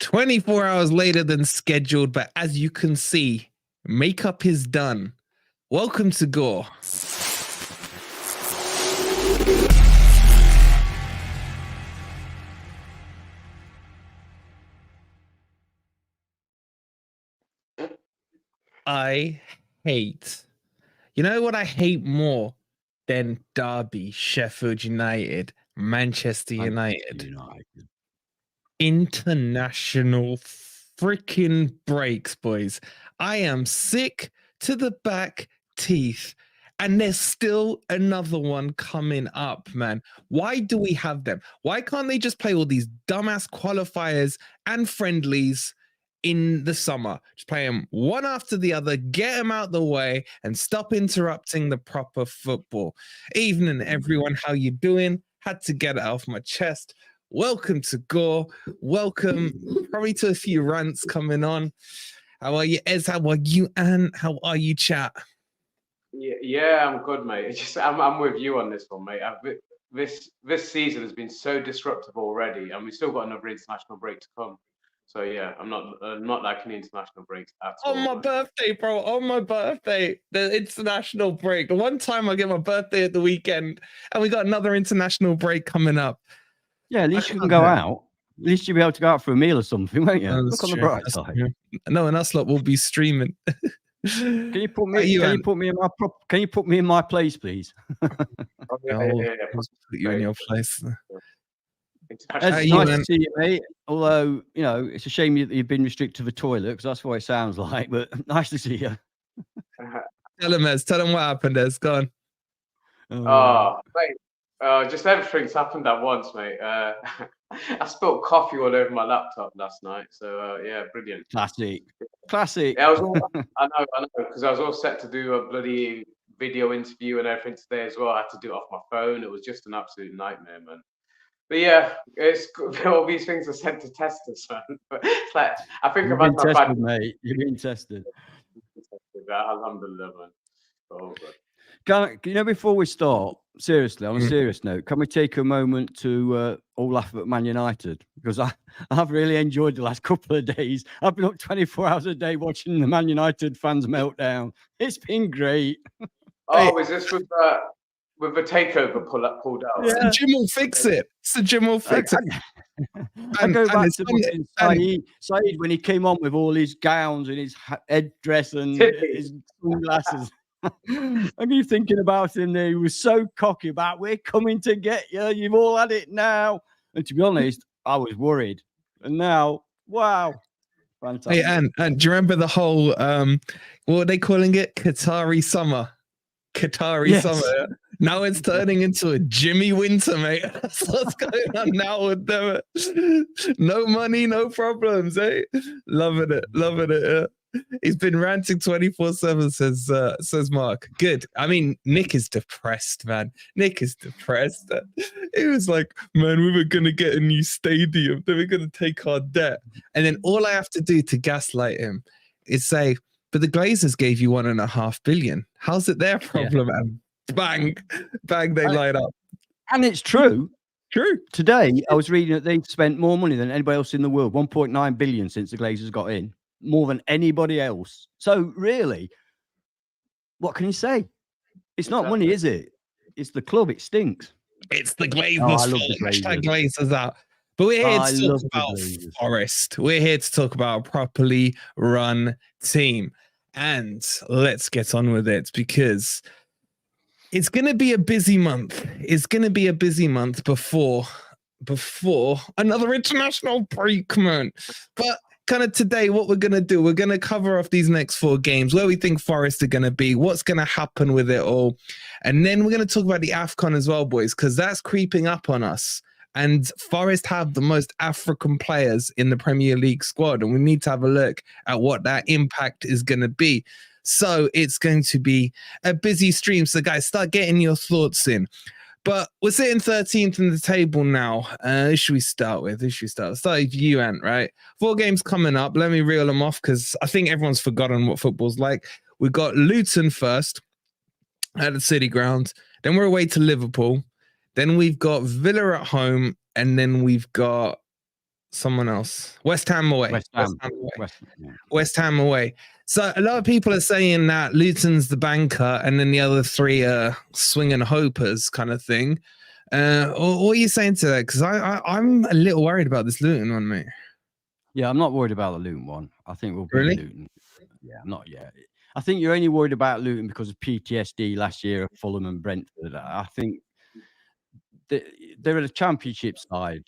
24 hours later than scheduled, but as you can see, makeup is done. Welcome to GOR. I hate, you know what I hate more than Derby, Sheffield United, Manchester United? International freaking breaks, boys. I am sick to the back teeth. And there's still another one coming up, man. Why do we have them? Why can't they just play all these dumbass qualifiers and friendlies in the summer? Just play them one after the other, get them out the way, and stop interrupting the proper football. Evening, everyone. How you doing? Had to get it off my chest. Welcome to GOR. Welcome probably to a few rants coming on. How are you, Ez? How are you, Anne? How are you, chat? Yeah, I'm good, mate. It's just I'm with you on this one, mate. This season has been so disruptive already, and we've still got another international break to come. So yeah, I'm not liking the international breaks at all. On my birthday, bro. On my birthday, the international break. The one time I get my birthday at the weekend, and we got another international break coming up. Yeah, at least you can go out. At least you'll be able to go out for a meal or something, won't you? Look on the bright side. No, and us lot will be streaming. Can you put me in my place, please? Put you in your place. It's nice to see you, mate. Although, you know, it's a shame that you've been restricted to the toilet, because that's what it sounds like. But nice to see you. Tell him, Ez. Tell him what happened, Ez. Go on. Mate, just everything's happened at once, mate. I spilled coffee all over my laptop last night. So yeah, brilliant. Classic. Yeah, I know, because I was all set to do a bloody video interview and everything today as well. I had to do it off my phone. It was just an absolute nightmare, man. But yeah, it's all these things are sent to test us, man. But it's like, I think You've been tested, mate. You've been tested. Alhamdulillah, man. Oh, you know, before we start, seriously, on a serious note, can we take a moment to all laugh at Man United? Because I've really enjoyed the last couple of days. I've been up 24 hours a day watching the Man United fans meltdown. It's been great. Oh, is this with the takeover pulled out? Yeah. So Jim will fix it. I go back to Saeed when he came on with all his gowns and his headdress and his sunglasses. I keep thinking about him there. He was so cocky about, we're coming to get you. You've all had it now. And to be honest, I was worried. And now, wow. Fantastic. Hey, and do you remember the whole, what are they calling it? Qatari summer. Summer. Now it's turning into a Jimmy Winter, mate. That's what's going on now with them. No money, no problems, eh? Loving it. Yeah. He's been ranting 24/7, says Mark. Good. I mean, Nick is depressed, man. Nick is depressed. He was like, man, we were going to get a new stadium. Then we're going to take our debt. And then all I have to do to gaslight him is say, but the Glazers gave you $1.5 billion. How's it their problem? Yeah. And bang, they light up. And it's true. True. Today, I was reading that they've spent more money than anybody else in the world, 1.9 billion since the Glazers got in. More than anybody else. So really, what can you say? It's not money, is it? It's the club. It stinks. It's the Glazers. Oh, I love the Glazers. Glazers out. But we're here to talk about Forest. We're here to talk about a properly run team. And let's get on with it, because it's going to be a busy month. It's going to be a busy month before another international break, man. But kind of today, what we're going to do, we're going to cover off these next 4 games, where we think Forest are going to be, what's going to happen with it all. And then we're going to talk about the AFCON as well, boys, because that's creeping up on us. And Forest have the most African players in the Premier League squad, and we need to have a look at what that impact is going to be. So it's going to be a busy stream. So guys, start getting your thoughts in. But we're sitting 13th in the table now. Who should we start with? Start with you, Ant, right? 4 games coming up. Let me reel them off, because I think everyone's forgotten what football's like. We've got Luton first at the City Ground. Then we're away to Liverpool. Then we've got Villa at home. And then we've got someone else. West Ham away. West Ham away. West Ham away. So a lot of people are saying that Luton's the banker and then the other three are swinging hopers kind of thing. What are you saying to that? Because I'm a little worried about this Luton one, mate. Yeah, I'm not worried about the Luton one. I think we'll beat Luton. Yeah, not yet. I think you're only worried about Luton because of PTSD last year at Fulham and Brentford. I think they're a championship side.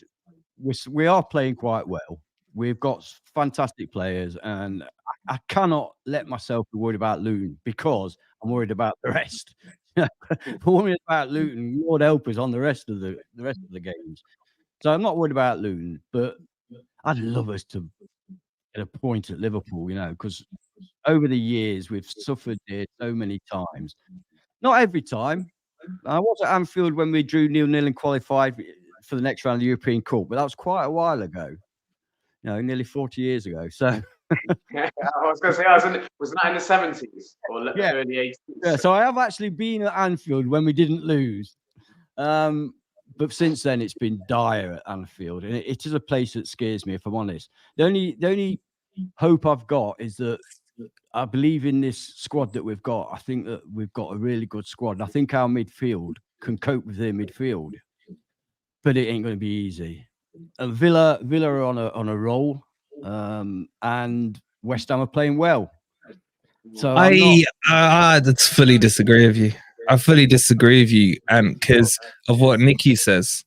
We are playing quite well. We've got fantastic players, and I cannot let myself be worried about Luton because I'm worried about the rest. I'm worried about Luton. Lord help us on the rest of the games. So I'm not worried about Luton, but I'd love us to get a point at Liverpool, because over the years we've suffered it so many times. Not every time. I was at Anfield when we drew 0-0 and qualified for the next round of the European Cup, but that was quite a while ago. Nearly 40 years ago. So yeah, I was going to say, was that in the 70s or early 80s? Yeah, so I have actually been at Anfield when we didn't lose. But since then, it's been dire at Anfield. And it is a place that scares me, if I'm honest. The only hope I've got is that I believe in this squad that we've got. I think that we've got a really good squad. And I think our midfield can cope with their midfield. But it ain't going to be easy. Villa are on a roll, and West Ham are playing well. So I fully disagree with you. I fully disagree with you, and because of what Nicky says,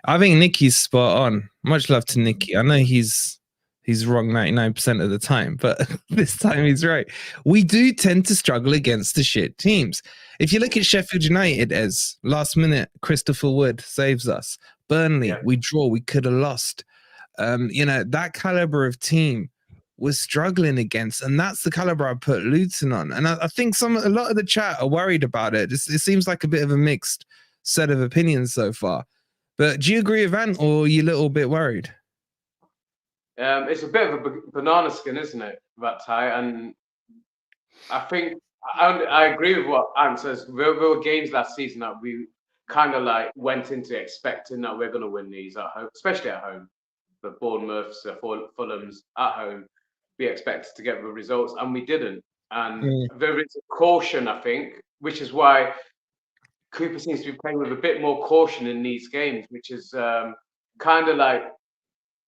I think Nicky's spot on. Much love to Nicky. I know he's wrong 99% of the time, but this time he's right. We do tend to struggle against the shit teams. If you look at Sheffield United, as last minute Christopher Wood saves us. Burnley, we draw. We could have lost. That caliber of team was struggling against, and that's the caliber I put Luton on. And I think a lot of the chat are worried about it. It seems like a bit of a mixed set of opinions so far. But do you agree with Ant, or are you a little bit worried? It's a bit of a banana skin, isn't it, that tie? And I think I agree with what Ant says. There were games last season that we kind of like went into expecting that we're going to win these at home, especially at home. The Bournemouths, the Fulhams at home, we expected to get the results, and we didn't. And there is a caution, I think, which is why Cooper seems to be playing with a bit more caution in these games, which is kind of like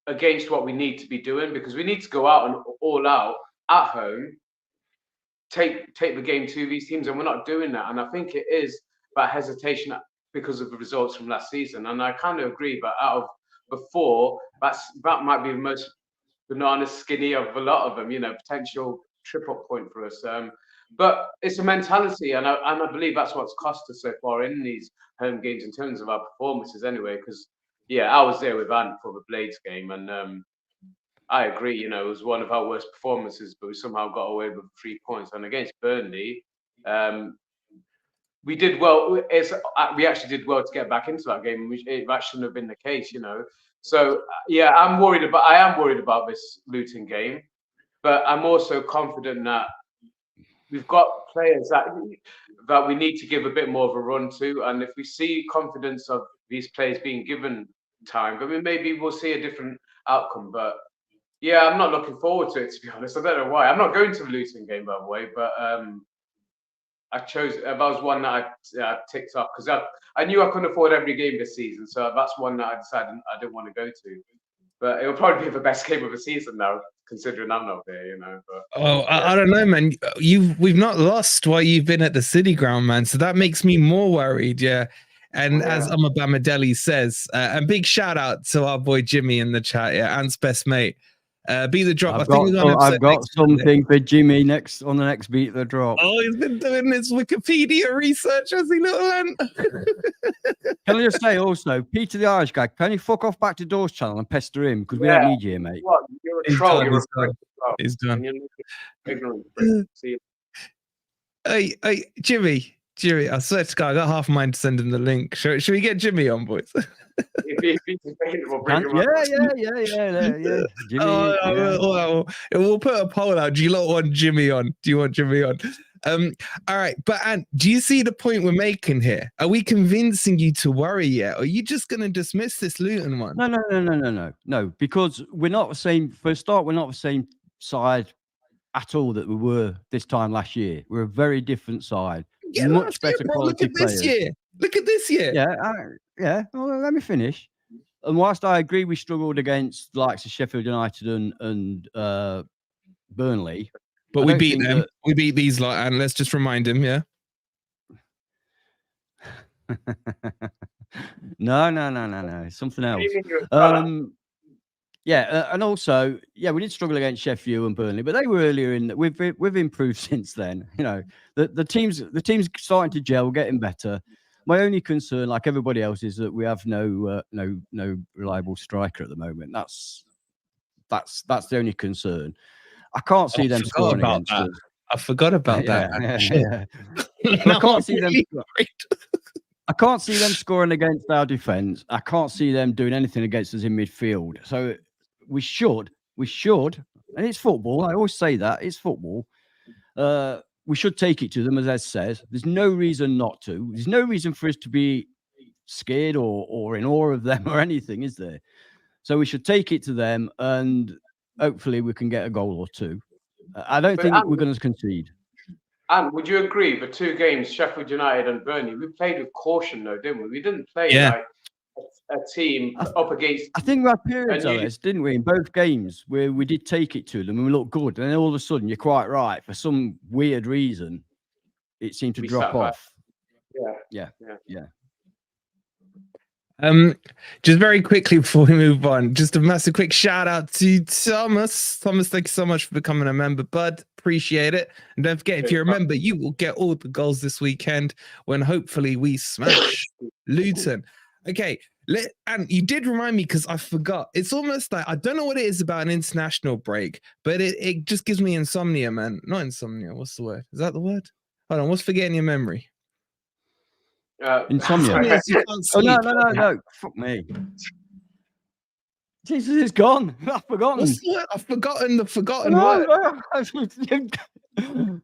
against what we need to be doing, because we need to go out and all out at home, take the game to these teams, and we're not doing that. And I think it is that hesitation because of the results from last season. And I kind of agree, but out of the four, that might be the most banana skinny of a lot of them, potential trip-up point for us. But it's a mentality, and I believe that's what's cost us so far in these home games in terms of our performances anyway, because I was there with Ant for the Blades game, and I agree, it was one of our worst performances, but we somehow got away with 3 points. And against Burnley, we did well. We actually did well to get back into that game, which that shouldn't have been the case, So I am worried about this Luton game, but I'm also confident that we've got players that we need to give a bit more of a run to, and if we see confidence of these players being given time, maybe we'll see a different outcome. But I'm not looking forward to it, to be honest. I don't know why. I'm not going to the Luton game, by the way, but I chose. That was one that I ticked off because I knew I couldn't afford every game this season, so that's one that I decided I didn't want to go to. But it'll probably be the best game of the season now, considering I'm not there, But, I don't know, man. We've not lost while you've been at the City Ground, man. So that makes me more worried, And as Bamadelli says, a big shout out to our boy Jimmy in the chat, Ant's best mate. Beat the drop. I've got something for Jimmy on the next Beat the Drop. Oh, he's been doing his Wikipedia research, has he, little Ant? Can I just say also, Peter the Irish guy, can you fuck off back to Door's channel and pester him, because we don't need you here, mate. What? You're a troll. He's done. Ignorant. Hey, Jimmy, I swear to God, I got half a mind to send him the link. Should we get Jimmy on, boys? If he's available, bring him Jimmy, we'll put a poll out. Do you lot want Jimmy on? Do you want Jimmy on? All right, but Ant, do you see the point we're making here? Are we convincing you to worry yet? Or are you just going to dismiss this Luton one? No, because we're not the same. For a start, we're not the same side at all that we were this time last year. We're a very different side. Yeah, much better quality players. This year. Look at this year. Yeah. Well, let me finish. And whilst I agree we struggled against the likes of Sheffield United and Burnley, but we beat them. We beat these lot, and let's just remind him, yeah. No. Something else. And also, we did struggle against Sheffield and Burnley, but they were earlier in. We've improved since then. You know, the team's starting to gel, getting better. My only concern, like everybody else, is that we have no reliable striker at the moment. That's the only concern. I can't see them scoring against us. I forgot about that. I can't see them. I can't see them scoring against our defence. I can't see them doing anything against us in midfield. So we should, and it's football. I always say that it's football. We should take it to them, as Ed says. There's no reason not to. There's no reason for us to be scared or in awe of them or anything, is there? So we should take it to them, and hopefully we can get a goal or two. I don't think we're going to concede. And would you agree, the 2 games, Sheffield United and Burnley, we played with caution, though, didn't we? We didn't play like a team up against. I think we had periods of this, didn't we, in both games where we did take it to them and we looked good, and then all of a sudden, you're quite right, for some weird reason, it seemed to drop off. Yeah. Just very quickly before we move on, just a massive quick shout out to Thomas. Thomas, thank you so much for becoming a member, bud. Appreciate it. And don't forget, if you're a member, you will get all the goals this weekend when hopefully we smash Luton. Okay, and you did remind me because I forgot. It's almost like I don't know what it is about an international break, but it just gives me insomnia, man. Not insomnia. What's the word? Is that the word? Hold on. What's forgetting your memory? Insomnia. Oh no! Fuck me. Jesus, it's gone. I've forgotten. What's the word? I've forgotten the forgotten word.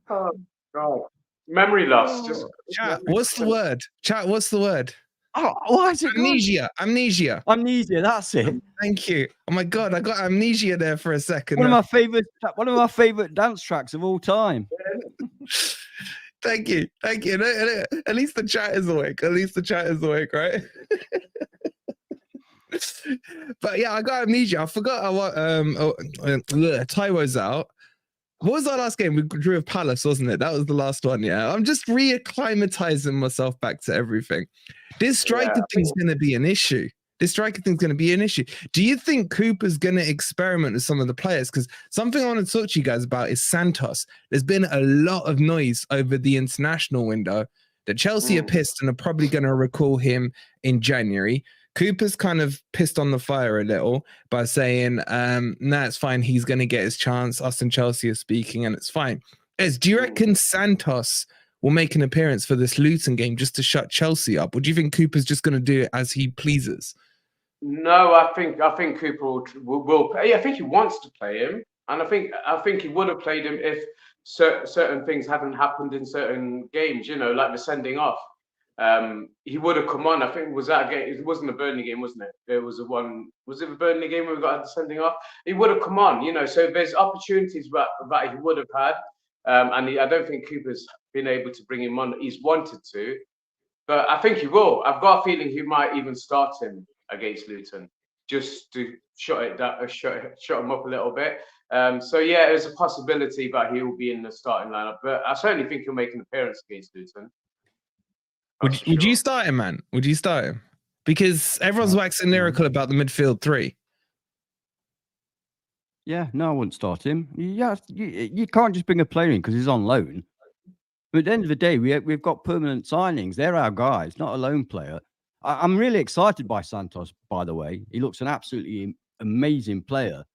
Oh God! Memory loss. Just chat. What's the word? Chat. What's the word? Oh, why is it amnesia? Gone? Amnesia. That's it. Thank you. Oh my God, I got amnesia there for a second. One of my favorite dance tracks of all time. Thank you. At least the chat is awake. Right? But yeah, I got amnesia. I forgot what Taiwo's out. What was our last game? We drew with Palace, wasn't it? That was the last one, yeah. I'm just reacclimatizing myself back to everything. This striker thing's going to be an issue. Do you think Cooper's going to experiment with some of the players? Because something I want to talk to you guys about is Santos. There's been a lot of noise over the international window that Chelsea are pissed and are probably going to recall him in January. Cooper's kind of pissed on the fire a little by saying, nah, it's fine. He's going to get his chance. Us and Chelsea are speaking and it's fine. Do you reckon Santos will make an appearance for this Luton game just to shut Chelsea up? Or do you think Cooper's just going to do it as he pleases? No, I think Cooper will play. I think he wants to play him, and I think he would have played him if certain things hadn't happened in certain games. You know, like the sending off. He would have come on. I think was that a game? It wasn't the Burnley game, wasn't it? It was the one. Was it the Burnley game where we got the sending off? He would have come on. You know, so there's opportunities that he would have had, and I don't think Cooper's been able to bring him on. He's wanted to, but I think he will. I've got a feeling he might even start him against Luton, just to shut him up a little bit. So yeah, there's a possibility that he will be in the starting lineup, but I certainly think he'll make an appearance against Luton. Would you start him, man? Would you start him? Because everyone's waxing lyrical about the midfield 3. Yeah, no, I wouldn't start him. Yeah, you can't just bring a player in because he's on loan. But at the end of the day, we've got permanent signings. They're our guys, not a loan player. I'm really excited by Santos, by the way. He looks an absolutely amazing player.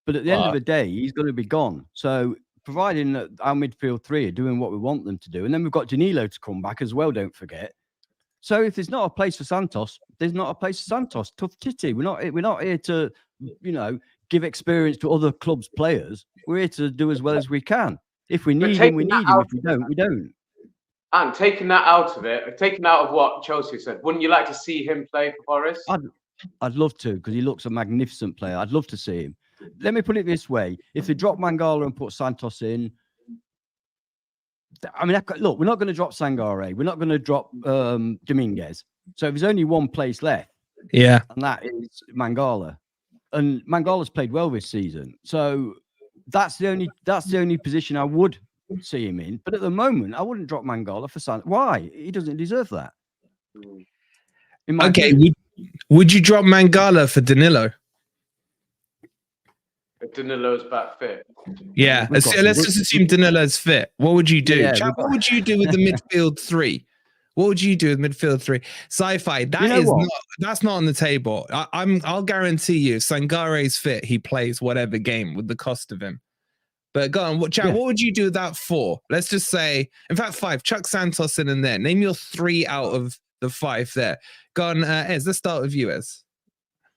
But at the end of the day, he's going to be gone. So providing that our midfield 3 are doing what we want them to do, and then we've got Danilo to come back as well, don't forget. So if there's not a place for Santos, there's not a place for Santos. Tough titty. We're not here to, give experience to other clubs' players. We're here to do as well as we can. If we need him, we need him. If we don't, we don't. And taking that out of it, taking out of what Chelsea said, wouldn't you like to see him play for Forest? I'd love to, because he looks a magnificent player. I'd love to see him. Let me put it this way: if they drop Mangala and put Santos in, I mean, look, we're not going to drop Sangare. We're not going to drop Dominguez. So there's only one place left. Yeah, and that is Mangala. And Mangala's played well this season, so that's the only position I would see him in. But at the moment, I wouldn't drop Mangala for Santos. Why? He doesn't deserve that. Okay, would you drop Mangala for Danilo? If Danilo's back fit. Yeah, let's just assume Danilo's fit. What would you do? Yeah, what would you do with the midfield three? What would you do with midfield three? Sci-fi, that's not on the table. I'll guarantee you, Sangare's fit, he plays whatever game with the cost of him. But go on, what would you do with that 4? Let's just say, in fact, 5. Chuck Santos in there. Name your 3 out of the 5 there. Go on, Ez, let's start with you, Ez.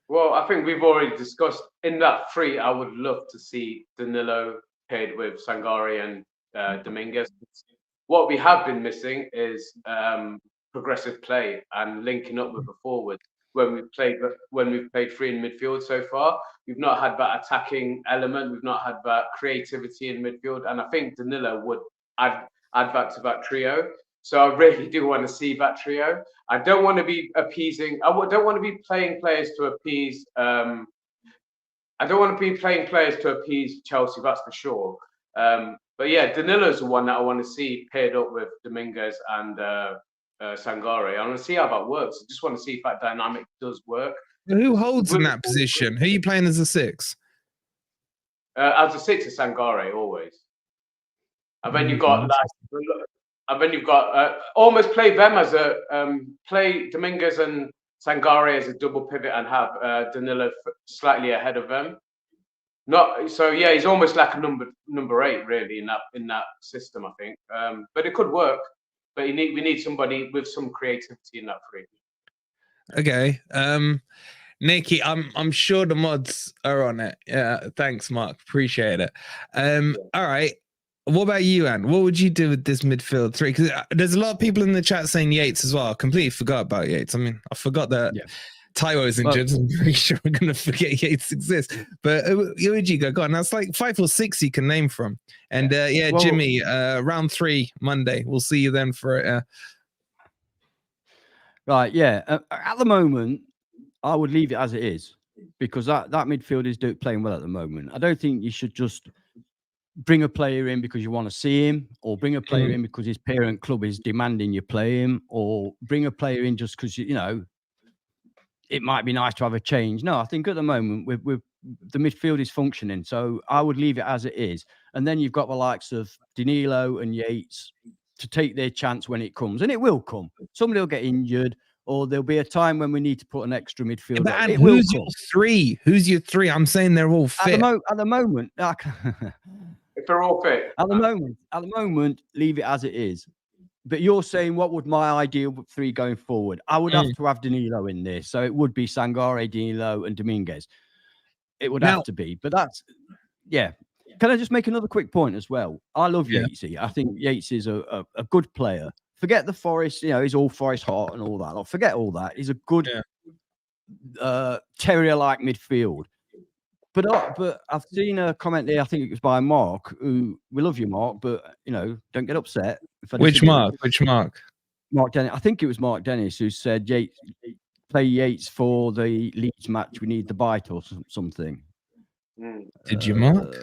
Well, I think we've already discussed in that 3. I would love to see Danilo paired with Sangare and Dominguez. What we have been missing is progressive play and linking up with the forward. When we've played 3 in midfield so far, we've not had that attacking element. We've not had that creativity in midfield, and I think Danilo would add that to that trio. So I really do want to see that trio. I don't want to be appeasing. I don't want to be playing players to appease. I don't want to be playing players to appease Chelsea. That's for sure. But yeah, Danilo's the one that I want to see paired up with Dominguez and Sangare. I want to see how that works. I just want to see if that dynamic does work. Who holds in that position? Who are you playing as a 6? As a 6 is Sangare always. And then you've got almost play them as a play Dominguez and Sangare as a double pivot and have Danilo slightly ahead of them. Yeah, he's almost like a number 8 really in that system, I think. But it could work. But we need somebody with some creativity in that 3. Okay. Nikki, I'm sure the mods are on it. Yeah, thanks, Mark. Appreciate it. All right. What about you, Anne? What would you do with this midfield 3? Because there's a lot of people in the chat saying Yates as well. I completely forgot about Yates. I mean, I forgot that Taiwo's injured. I'm pretty sure we're going to forget Yates exists. But who would you go on? That's like 5 or 6 you can name from. And Jimmy, round 3 Monday. We'll see you then for it. Right, yeah. At the moment, I would leave it as it is because that midfield is playing well at the moment. I don't think you should just bring a player in because you want to see him, or bring a player in because his parent club is demanding you play him, or bring a player in just because it might be nice to have a change. No, I think at the moment the midfield is functioning, so I would leave it as it is. And then you've got the likes of Danilo and Yates to take their chance when it comes, and it will come. Somebody will get injured, or there'll be a time when we need to put an extra midfielder. Yeah, but who's your 3? Who's your 3? I'm saying they're all fit. At the moment, if they're all fit. At the moment, leave it as it is. But you're saying, what would my ideal 3 going forward? I would have to have Danilo in there. So it would be Sangare, Danilo, and Dominguez. It would have to be. But that's, yeah. Can I just make another quick point as well? I love Yates. I think Yates is a good player. Forget the Forest, he's all Forest heart and all that. Like, forget all that. He's a good terrier-like midfield. But I've seen a comment there, I think it was by Mark, who, we love you, Mark, but, don't get upset. Which Mark? Which Mark? Mark Dennis. I think it was Mark Dennis who said, play Yates for the Leeds match. We need the bite or something. Did you, Mark?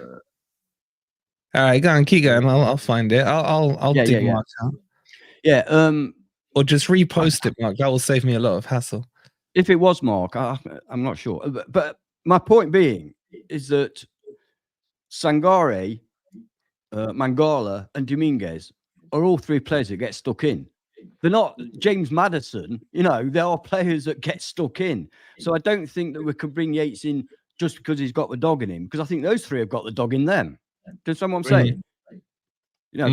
All right, go on, keep going. I'll find it. I'll dig Mark out. Yeah. Or just repost it, Mark. That will save me a lot of hassle. If it was Mark, I'm not sure. But my point being is that Sangare, Mangala, and Dominguez are all 3 players that get stuck in. They're not James Maddison, they are players that get stuck in. So I don't think that we can bring Yates in just because he's got the dog in him, because I think those 3 have got the dog in them. Do you understand what I'm saying?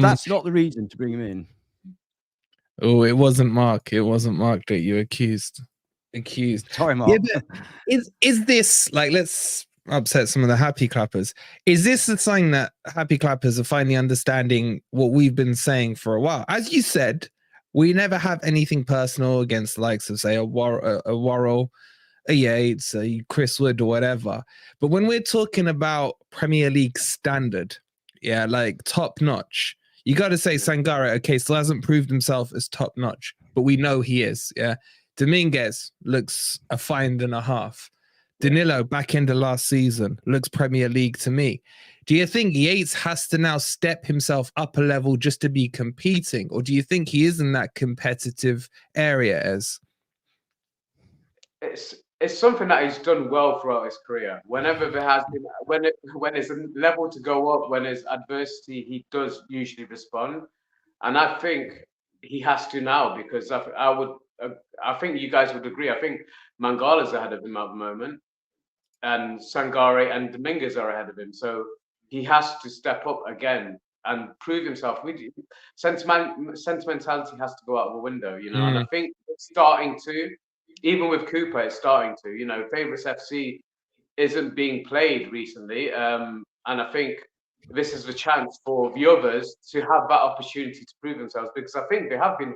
That's not the reason to bring him in. Oh, it wasn't Mark. It wasn't Mark that you accused. Sorry, Mark. Yeah, but is this like, let's upset some of the happy clappers. Is this the sign that happy clappers are finally understanding what we've been saying for a while? As you said, we never have anything personal against the likes of, say, a Worrell, a Yates, a Chris Wood, or whatever. But when we're talking about Premier League standard, yeah, like top notch, you got to say Sangare, okay, still hasn't proved himself as top notch, but we know he is. Yeah, Dominguez looks a find and a half. Danilo, back end of last season, looks Premier League to me. Do you think Yates has to now step himself up a level just to be competing? Or do you think he is in that competitive area as? It's something that he's done well throughout his career. Whenever there has been, when it's a level to go up, when there's adversity, he does usually respond. And I think he has to now, because I think you guys would agree. I think Mangala's ahead of him at the moment, and Sangare and Dominguez are ahead of him. So he has to step up again and prove himself. Sentimentality has to go out of the window, you know. And I think it's starting to, even with Cooper, it's starting to, you know, Favourites FC isn't being played recently. And I think this is the chance for the others to have that opportunity to prove themselves, because I think they have been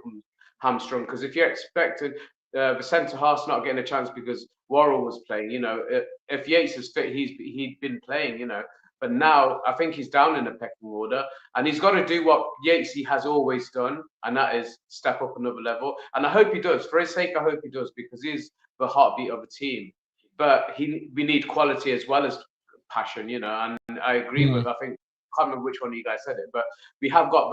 hamstrung. Because if you're expecting the centre half's not getting a chance because Worrell was playing, you know, if Yates is fit, he'd been playing, you know. But now I think he's down in the pecking order, and he's got to do what Yates has always done, and that is step up another level. And I hope he does. For his sake, I hope he does, because he's the heartbeat of the team. But we need quality as well as passion, you know. And I agree with, I think, I can't remember which one of you guys said it, but we have got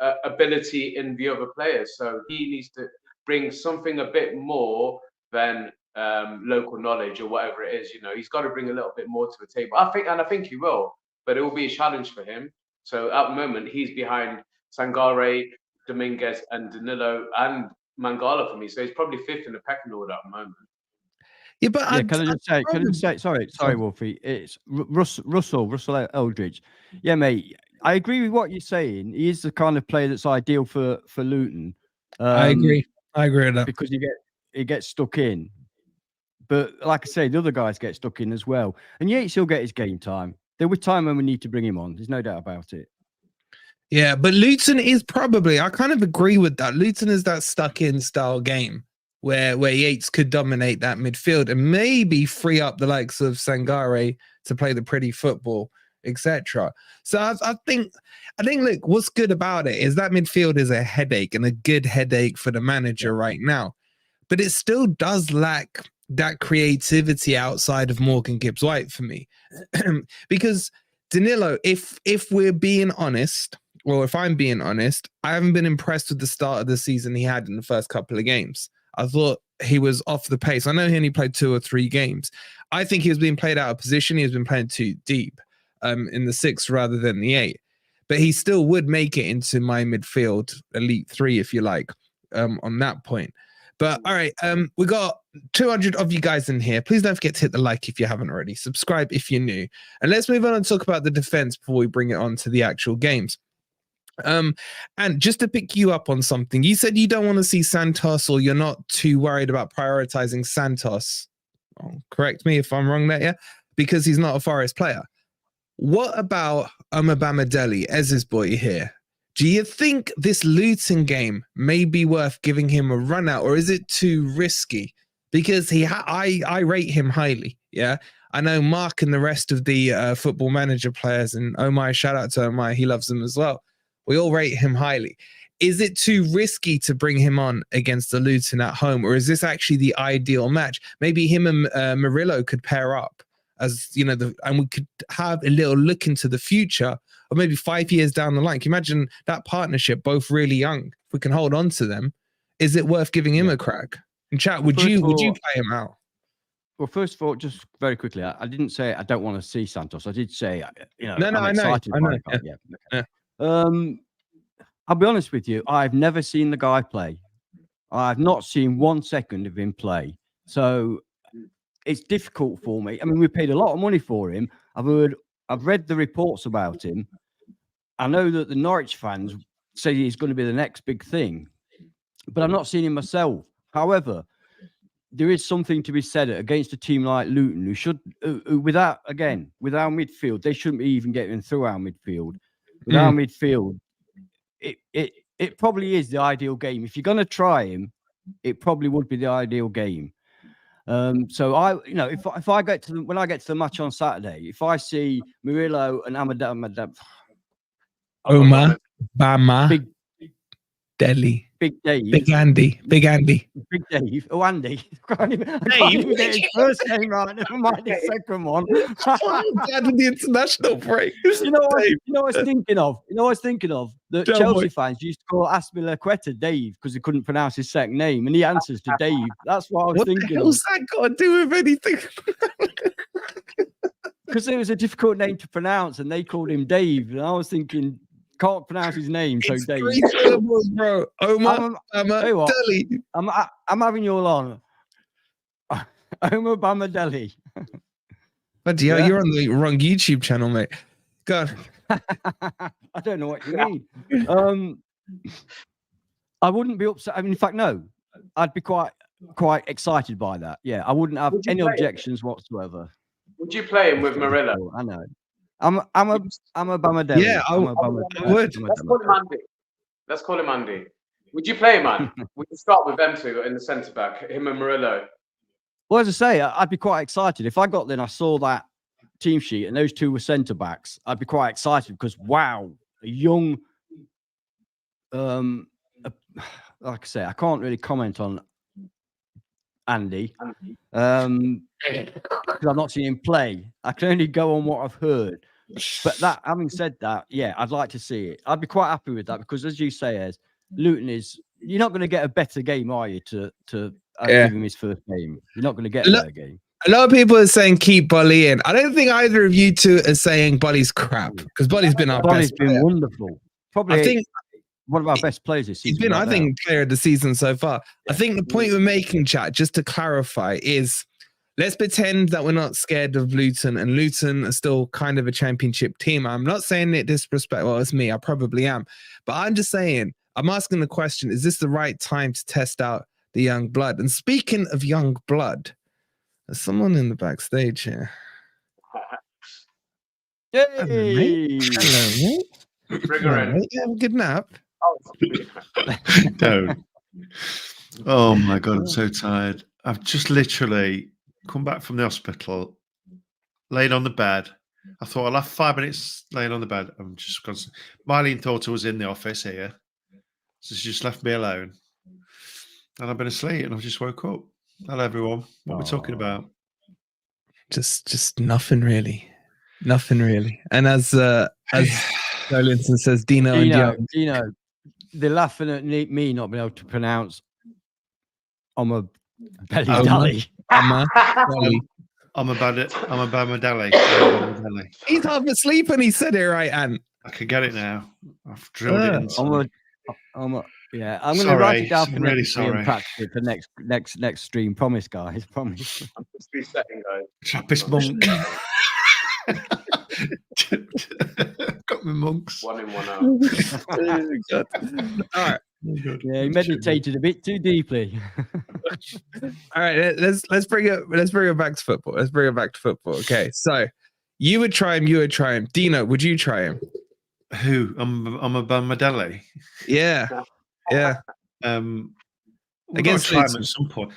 that ability in the other players. So he needs to bring something a bit more than local knowledge or whatever it is. You know, he's got to bring a little bit more to the table. I think he will, but it will be a challenge for him. So at the moment, he's behind Sangare, Dominguez, and Danilo, and Mangala for me. So he's probably fifth in the pecking order at the moment. Yeah, but yeah, can I just say, sorry, Wolfie, it's Russell Eldridge. Yeah, mate, I agree with what you're saying. He is the kind of player that's ideal for Luton. I agree with that, because he gets stuck in. But like I say, the other guys get stuck in as well. And Yates, he'll get his game time. There will be time when we need to bring him on. There's no doubt about it. Yeah, but Luton is probably, I kind of agree with that. Luton is that stuck-in style game where Yates could dominate that midfield and maybe free up the likes of Sangare to play the pretty football, etc. So I think, look, what's good about it is that midfield is a headache, and a good headache for the manager right now. But it still does lack that creativity outside of Morgan Gibbs-White for me. Because Danilo, if we're being honest, or if I'm being honest, I haven't been impressed with the start of the season he had in the first couple of games. I thought he was off the pace. I know he only played 2 or 3 games. I think he was being played out of position. He was been playing too deep in the 6 rather than the 8. But he still would make it into my midfield elite 3, if you like, on that point. But all right, we got 200 of you guys in here. Please don't forget to hit the like if you haven't already. Subscribe if you're new. And let's move on and talk about the defense before we bring it on to the actual games. And just to pick you up on something, you said you don't want to see Santos, or you're not too worried about prioritizing Santos. Oh, correct me if I'm wrong there, yeah? Because he's not a Forest player. What about Omobamidele, Ez's boy here? Do you think this Luton game may be worth giving him a run out, or is it too risky? Because I rate him highly, yeah? I know Mark and the rest of the Football Manager players, and Omar, shout out to Omar, he loves them as well. We all rate him highly. Is it too risky to bring him on against the Luton at home, or is this actually the ideal match? Maybe him and Murillo could pair up, as you know, and we could have a little look into the future, or maybe 5 years down the line. Can you imagine that partnership, both really young? If we can hold on to them, is it worth giving him a crack? And chat, would you play him out? Well, first of all, just very quickly, I didn't say I don't want to see Santos. I did say, you know, I'm excited. I know. Yeah. I'll be honest with you. I've never seen the guy play. I've not seen 1 second of him play. So it's difficult for me. I mean, we paid a lot of money for him. I've read the reports about him. I know that the Norwich fans say he's going to be the next big thing, but I've not seen him myself. However, there is something to be said against a team like Luton, who should, with our midfield, they shouldn't be even getting through our midfield. With our midfield, it probably is the ideal game. If you're going to try him, it probably would be the ideal game. So if I get to when I get to the match on Saturday, if I see Murillo and Omar, Bama, Big Dave, Big Andy, Big Dave, Andy. I can't even get his first name right. Never mind his second one. the international break. You know what I was thinking of? That Chelsea fans used to call Aspilicueta Dave because he couldn't pronounce his second name, and he answers to Dave. That's what I was thinking of. What's that got to do with anything? Because it was a difficult name to pronounce, and they called him Dave. And I was thinking, can't pronounce his name, so it's Dave. 3 syllables, bro. Omar, Deli. I'm having you all on. Omar Bamadelli. But you're on the wrong YouTube channel, mate. God. I don't know what you mean. I wouldn't be upset. I mean, in fact, no. I'd be quite excited by that. Yeah, I wouldn't have any objections whatsoever. Would you play him with Murillo? I know. I'm a Bamadelli. Yeah, I would. Let's call him Andy. Would you play him, man? We can start with them two in the centre back, him and Murillo. Well, as I say, I'd be quite excited if I got there and I saw that team sheet and those two were centre backs. I'd be quite excited because wow, a young. Like I say, I can't really comment on Andy. Because I've not seen him play. I can only go on what I've heard. But having said that, yeah, I'd like to see it. I'd be quite happy with that because, as you say, as Luton you're not going to get a better game, are you? To give him his first game, you're not going to get a better game. A lot of people are saying keep Bolly in. I don't think either of you two are saying Bolly's crap because Bolly's been our best player. Bolly's been wonderful. Probably, I think one of our best players this season. He's been, I think, player of the season so far. Yeah. I think the point we're making, chat, just to clarify, is let's pretend that we're not scared of Luton, and Luton are still kind of a championship team. I'm not saying it disrespect. Well, it's me. I probably am. But I'm just saying, I'm asking the question, is this the right time to test out the young blood? And speaking of young blood, there's someone in the backstage here. Hey! Hello, mate. Bring her in. You have a good nap. Don't. Oh my God, I'm so tired. I've just literally come back from the hospital, laid on the bed. I thought I'll have 5 minutes laying on the bed. I'm just constant. Marlene thought I was in the office here, so she just left me alone. And I've been asleep, and I've just woke up. Hello, everyone. What are we talking about? Just nothing really. Nothing really. And as Jolinson says, Dino, they're laughing at me not being able to pronounce I'm a belly. I'm a Bamadelli. He's half asleep and he said it right, Ant. I can get it now. I've drilled it in. I'm going to write it down for really next stream practice for next stream. Promise, guys. Promise. I'm just resetting, guys. Trappist monk. Got my monks. 1 in 1 out. All right. Yeah, he meditated a bit too deeply. All right, let's bring it back to football. Let's bring it back to football. Okay, so you would try him. Dino, would you try him? Who? I'm a Bamadelli. Yeah. Against try him at some point.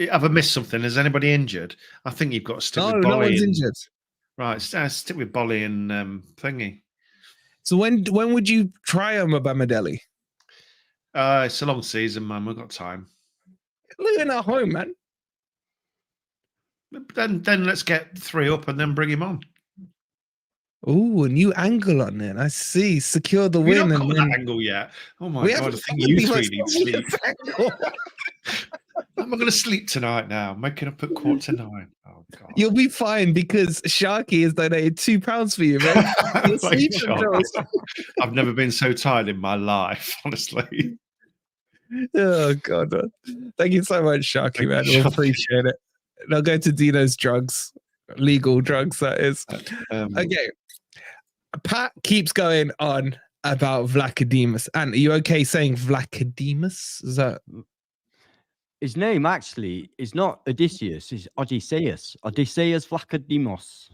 Have I missed something? Is anybody injured? I think you've got to stick with Bolly. No one's injured. Right, stick with Bolly and thingy. So when would you try him at Bamadelli? It's a long season, man. We've got time. Living at home, man. Then let's get 3 up and then bring him on. Oh, a new angle on it. I see. Secure the win. We've not got that angle yet. Oh my God! I think you 3 need sleep. I'm not going to sleep tonight now. I'm making up at 8:45. Oh God! You'll be fine because Sharky has donated £2 for you, man. I've never been so tired in my life, honestly. Oh God! Thank you so much, Sharky, man. We'll appreciate it. And I'll go to Dino's drugs, legal drugs, that is. Okay. Pat keeps going on about Vlachodimos. And are you okay saying Vlachodimos? Is that? His name actually is not Odysseus, it's Odysseus. Odysseus Vlachodimos.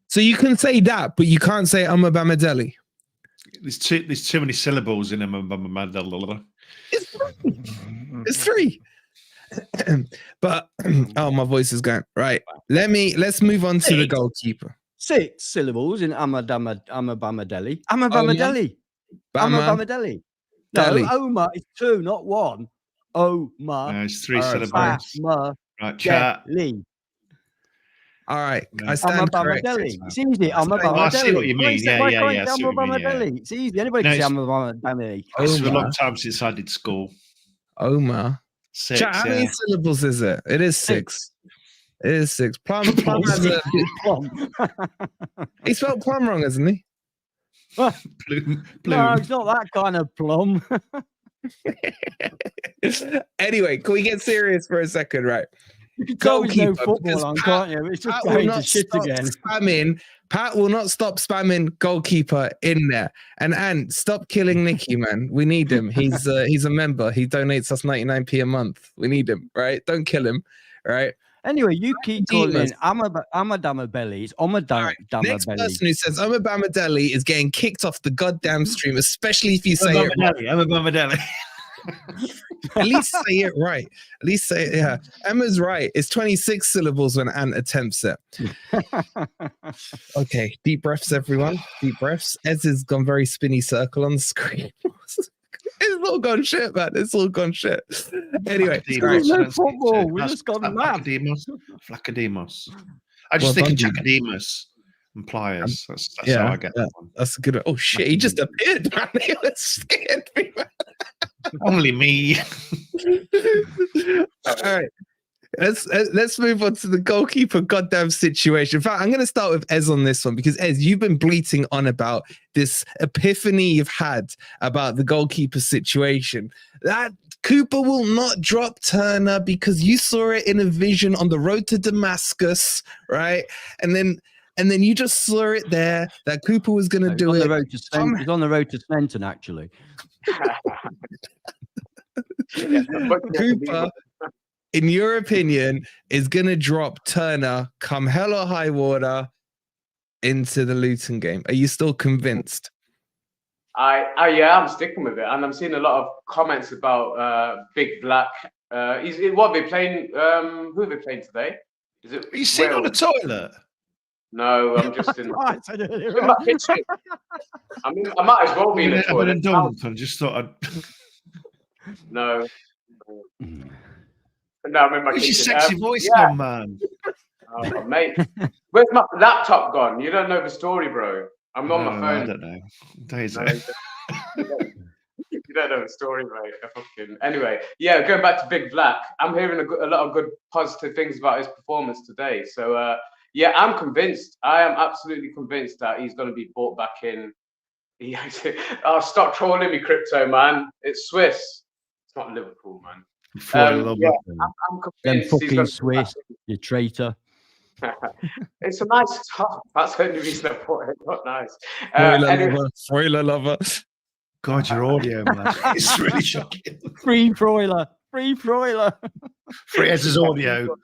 So you can say that, but you can't say Amabamidele. There's too many syllables in him. It's three. But oh, my voice is going right. Let's move on to the goalkeeper. 6 syllables in Amabamidele. Amabamidele. Amabamidele. No, Omar is 2, not 1. Omar. No, it's 3 syllables. Right, chat. All right, I stand corrected. It's easy. I see what you mean. Yeah. It's easy. Anybody can say Amabamidele. It's a long time since I did school. Omar. 6. Chat, how many syllables is it? It is 6. It is 6. Plum has a plum. He spelled plum wrong, hasn't he? Plume. No, it's not that kind of plum. Anyway, can we get serious for a second, right? Goalkeeper, football on, can't you? It's just going to shit again. Pat will not stop spamming goalkeeper in there. And stop killing Nicky, man. We need him. He's a member. He donates us 99p a month. We need him, right? Don't kill him, right? Anyway, you keep calling Amadamabelli. It's Omadamabelli. Next person who says Amabamidele is getting kicked off the goddamn stream, especially if you say it right. Amabamidele. At least say it right. At least say it. Yeah, Emma's right. It's 26 syllables when Ant attempts it. Okay, deep breaths, everyone. Deep breaths. Ez has gone very spinny circle on the screen. It's all gone shit, man. It's all gone shit. Anyway, there's no football. We just got mad. Flacademos. I just think of Jackademus and pliers. That's how I get that one. That's a good one. Oh shit, he just appeared, man. He was scared me, man. Only me. All right. Let's move on to the goalkeeper goddamn situation. In fact, I'm going to start with Ez on this one because Ez, you've been bleating on about this epiphany you've had about the goalkeeper situation. That Cooper will not drop Turner because you saw it in a vision on the road to Damascus, right? And then you just saw it there that Cooper was going to do it. He's on the road to Stenton, actually. Cooper, in your opinion, is going to drop Turner come hell or high water into the Luton game. Are you still convinced? I'm sticking with it, and I'm seeing a lot of comments about Big Black. What are they playing? Who are they playing today? Is it? Are you sitting on the toilet? No, I'm just in my kitchen. I might as well be in the toilet. I just thought I'd. No, I'm in my kitchen. Your sexy voice gone, man? Oh, mate, where's my laptop gone? You don't know the story, bro. I'm on my phone. I don't know. You don't know the story, mate. Anyway, yeah, going back to Big Black, I'm hearing a lot of good positive things about his performance today. So, yeah, I'm convinced. I am absolutely convinced that he's going to be brought back in. Stop trolling me, crypto, man. It's Swiss. It's not Liverpool, man. I'm convinced. Them fucking Swiss, you traitor. It's a nice top. That's the only reason I put it. Not nice. Broiler lover. God, your audio, man. It's really shocking. Free broiler. Free as his audio.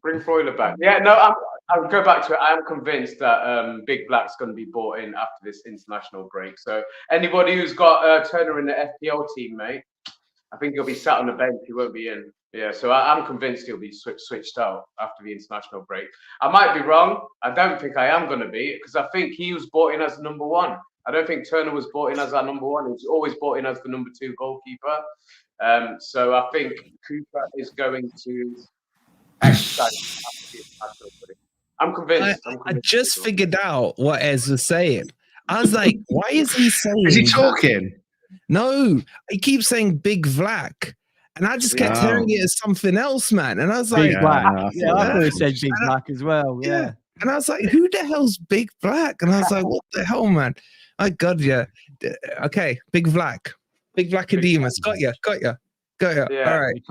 Bring Broiler back. Yeah, no, I'll go back to it. I am convinced that Big Black's going to be brought in after this international break. So anybody who's got Turner in the FPL team, mate, I think he'll be sat on the bench. He won't be in. Yeah, so I'm convinced he'll be switched out after the international break. I might be wrong. I don't think I am going to be, because I think he was brought in as the number one. I don't think Turner was brought in as our number one. He was always brought in as the number 2 goalkeeper. So I think Cooper is going to exercise. I'm convinced. I just figured out what Ez was saying. I was like, why is he saying? Is he talking? No, he keeps saying Big Vlack. And I just kept hearing it as something else, man. And I was like, Big Black. I thought he said Big Black as well. Yeah. And I was like, who the hell's Big Black? And I was like, what the hell, man? My God, yeah. Okay, Big Vlack. Big Vlachodimos. Got you. Yeah. All right.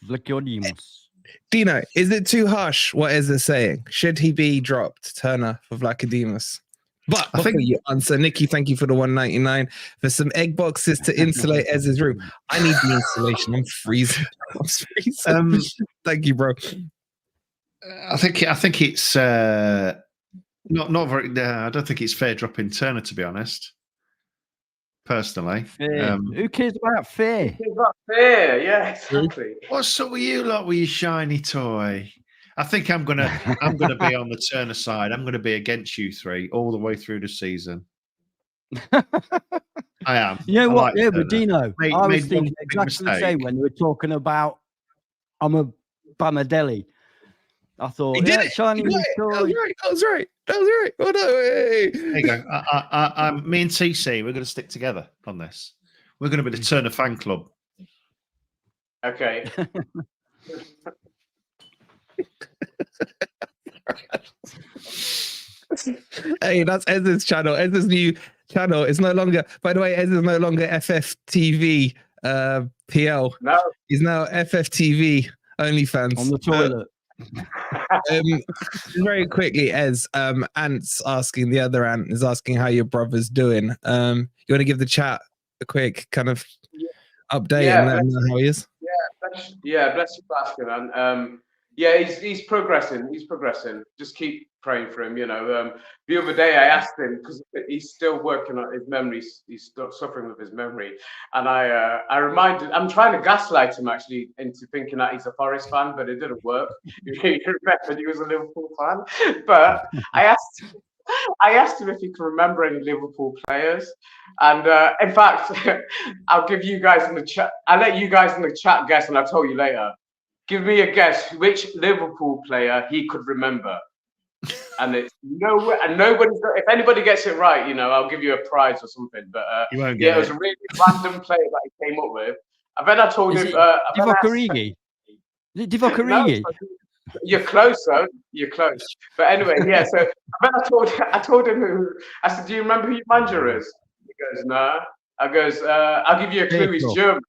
Vlachodimos. Dino, is it too harsh what Ez is saying? Should he be dropped, Turner, for Vlachodimos? But before you answer, Nikki, thank you for the $1.99 for some egg boxes to insulate Ez's room. I need the insulation. I'm freezing. Thank you, bro. I think it's not very. I don't think it's fair dropping Turner, to be honest. Personally, who cares about fair? Who cares about fair? Yeah, exactly. What's up with you lot with your shiny toy? I think I'm gonna be on the Turner side. I'm gonna be against you three all the way through the season. I am. You know what? Like but Dino, I was thinking exactly the same when we were talking about I'm a Bamadelli. I thought, shiny toy. That was right. Oh, no, there you go. Me and TC, we're going to stick together on this. We're going to be the Turner fan club. Okay. Hey, that's Ez's channel. Ez's new channel is no longer, by the way, Ez is no longer FFTV PL. No. He's now FFTV OnlyFans. On the toilet. Very quickly, Ez, Ant's asking, the other Ant is asking how your brother's doing. You want to give the chat a quick kind of update and let him know how he is? Bless you for asking, man. He's progressing. He's progressing. Just keep praying for him. The other day I asked him because he's still working on his memory. He's still suffering with his memory, and I reminded. I'm trying to gaslight him actually into thinking that he's a Forest fan, but it didn't work. He remembered he was a Liverpool fan, but I asked him if he can remember any Liverpool players, and in fact, I'll give you guys in the chat. I'll let you guys in the chat guess, and I'll tell you later. Give me a guess which Liverpool player he could remember. And it's nowhere. And nobody's. If anybody gets it right, I'll give you a prize or something. But you won't get it was a really random player that he came up with. I bet I told him. Divock Origi. Is it Divock Origi? No, you're close, though. You're close. But anyway, so I bet I told him who. I said, "Do you remember who your manager is?" He goes, "No." I goes, "I'll give you a clue. He's German."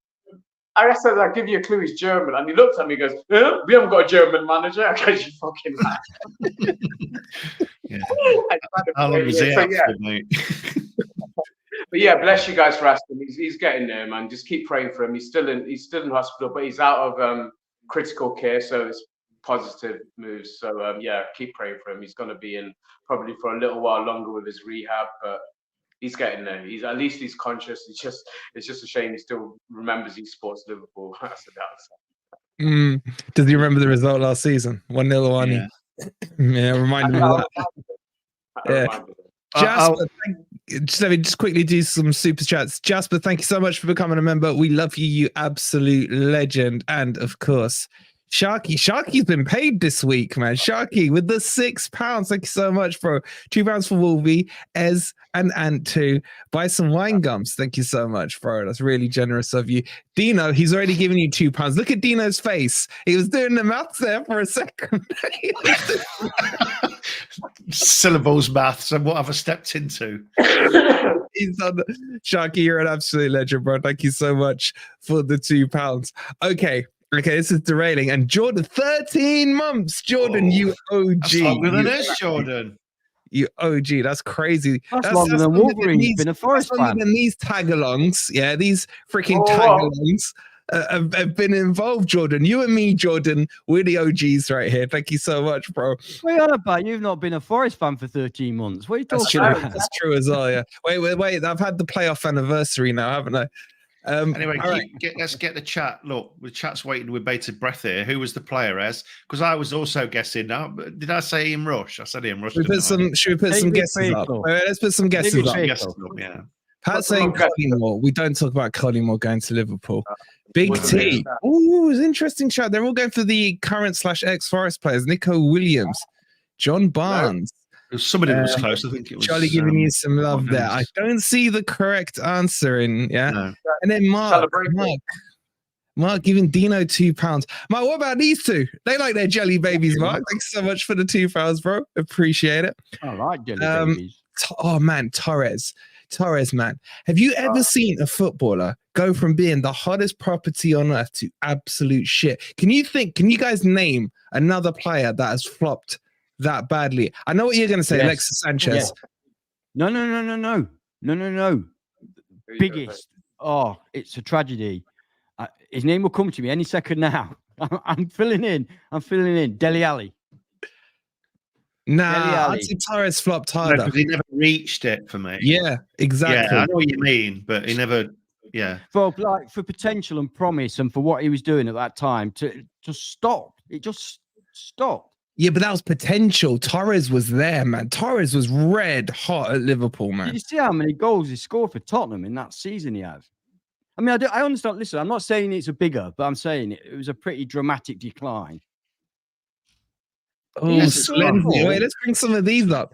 I said, I'll give you a clue, he's German. And he looked at me and goes, we haven't got a German manager. I goes, you fucking mad. How long was he out for, mate? But bless you guys for asking. He's getting there, man. Just keep praying for him. He's still in hospital, but he's out of critical care, so it's positive moves. So keep praying for him. He's going to be in probably for a little while longer with his rehab, but he's getting there. At least he's conscious. It's just a shame he still remembers he supports Liverpool. That's the downside. Does he remember the result last season? 1-0 one. Yeah, remind him of that. Jasper, let me just quickly do some super chats. Jasper, thank you so much for becoming a member. We love you, you absolute legend. And of course, Sharky's been paid this week, man. Sharky with the £6. Thank you so much, bro. £2 for Wolvie, Ez, and Ant too. Buy some wine gums. Thank you so much, bro. That's really generous of you. Dino, he's already given you £2. Look at Dino's face. He was doing the maths there for a second. Syllables maths and what have I stepped into? He's on the... Sharky, you're an absolute legend, bro. Thank you so much for the £2. Okay, this is derailing. And Jordan, 13 months. Jordan, you OG. That's longer than this, Jordan. You OG. That's crazy. That's longer than Wolverine's been a Forest fan. Longer than these tag-alongs. Yeah, these freaking tag-alongs have been involved, Jordan. You and me, Jordan, we're the OGs right here. Thank you so much, bro. What are you on about? You've not been a Forest fan for 13 months. What are you talking about? That's true as well, yeah. Wait. I've had the playoff anniversary now, haven't I? Anyway, let's get the chat. Look, the chat's waiting with bated breath here. Who was the player, Ez? Because I was also guessing. Did I say Ian Rush? I said Ian Rush. Should we put some guesses up? Let's put some guesses up. Yeah. Pat's saying Collymore. We don't talk about Collymore going to Liverpool. Big T. Oh, it's an interesting chat. They're all going for the current / ex-Forest players. Nico Williams, John Barnes. Somebody was close. I think it was Charlie giving you some love there. I don't see the correct answer in. Yeah. No. And then Mark giving Dino £2. Mark, what about these two? They like their jelly babies, Mark. Thanks so much for the £2, bro. Appreciate it. I like jelly babies. Oh man, Torres, man. Have you ever seen a footballer go from being the hottest property on earth to absolute shit? Can you guys name another player that has flopped that badly? I know what you're going to say, Alexis Sanchez. No. Biggest. Oh, it's a tragedy. His name will come to me any second now. I'm filling in. Dele Alli. Nah, I'd say Torres flopped harder. Because he never reached it for me. Yeah, exactly. Yeah, I know what you mean, but he never. Yeah. For potential and promise, and for what he was doing at that time, to just stop. It just stopped. Yeah, but that was potential. Torres was there, man. Torres was red hot at Liverpool, man. Did you see how many goals he scored for Tottenham in that season he had? I mean, I understand. Listen, I'm not saying it's a bigger, but I'm saying it was a pretty dramatic decline. Oh, Salenzi. Wait, let's bring some of these up.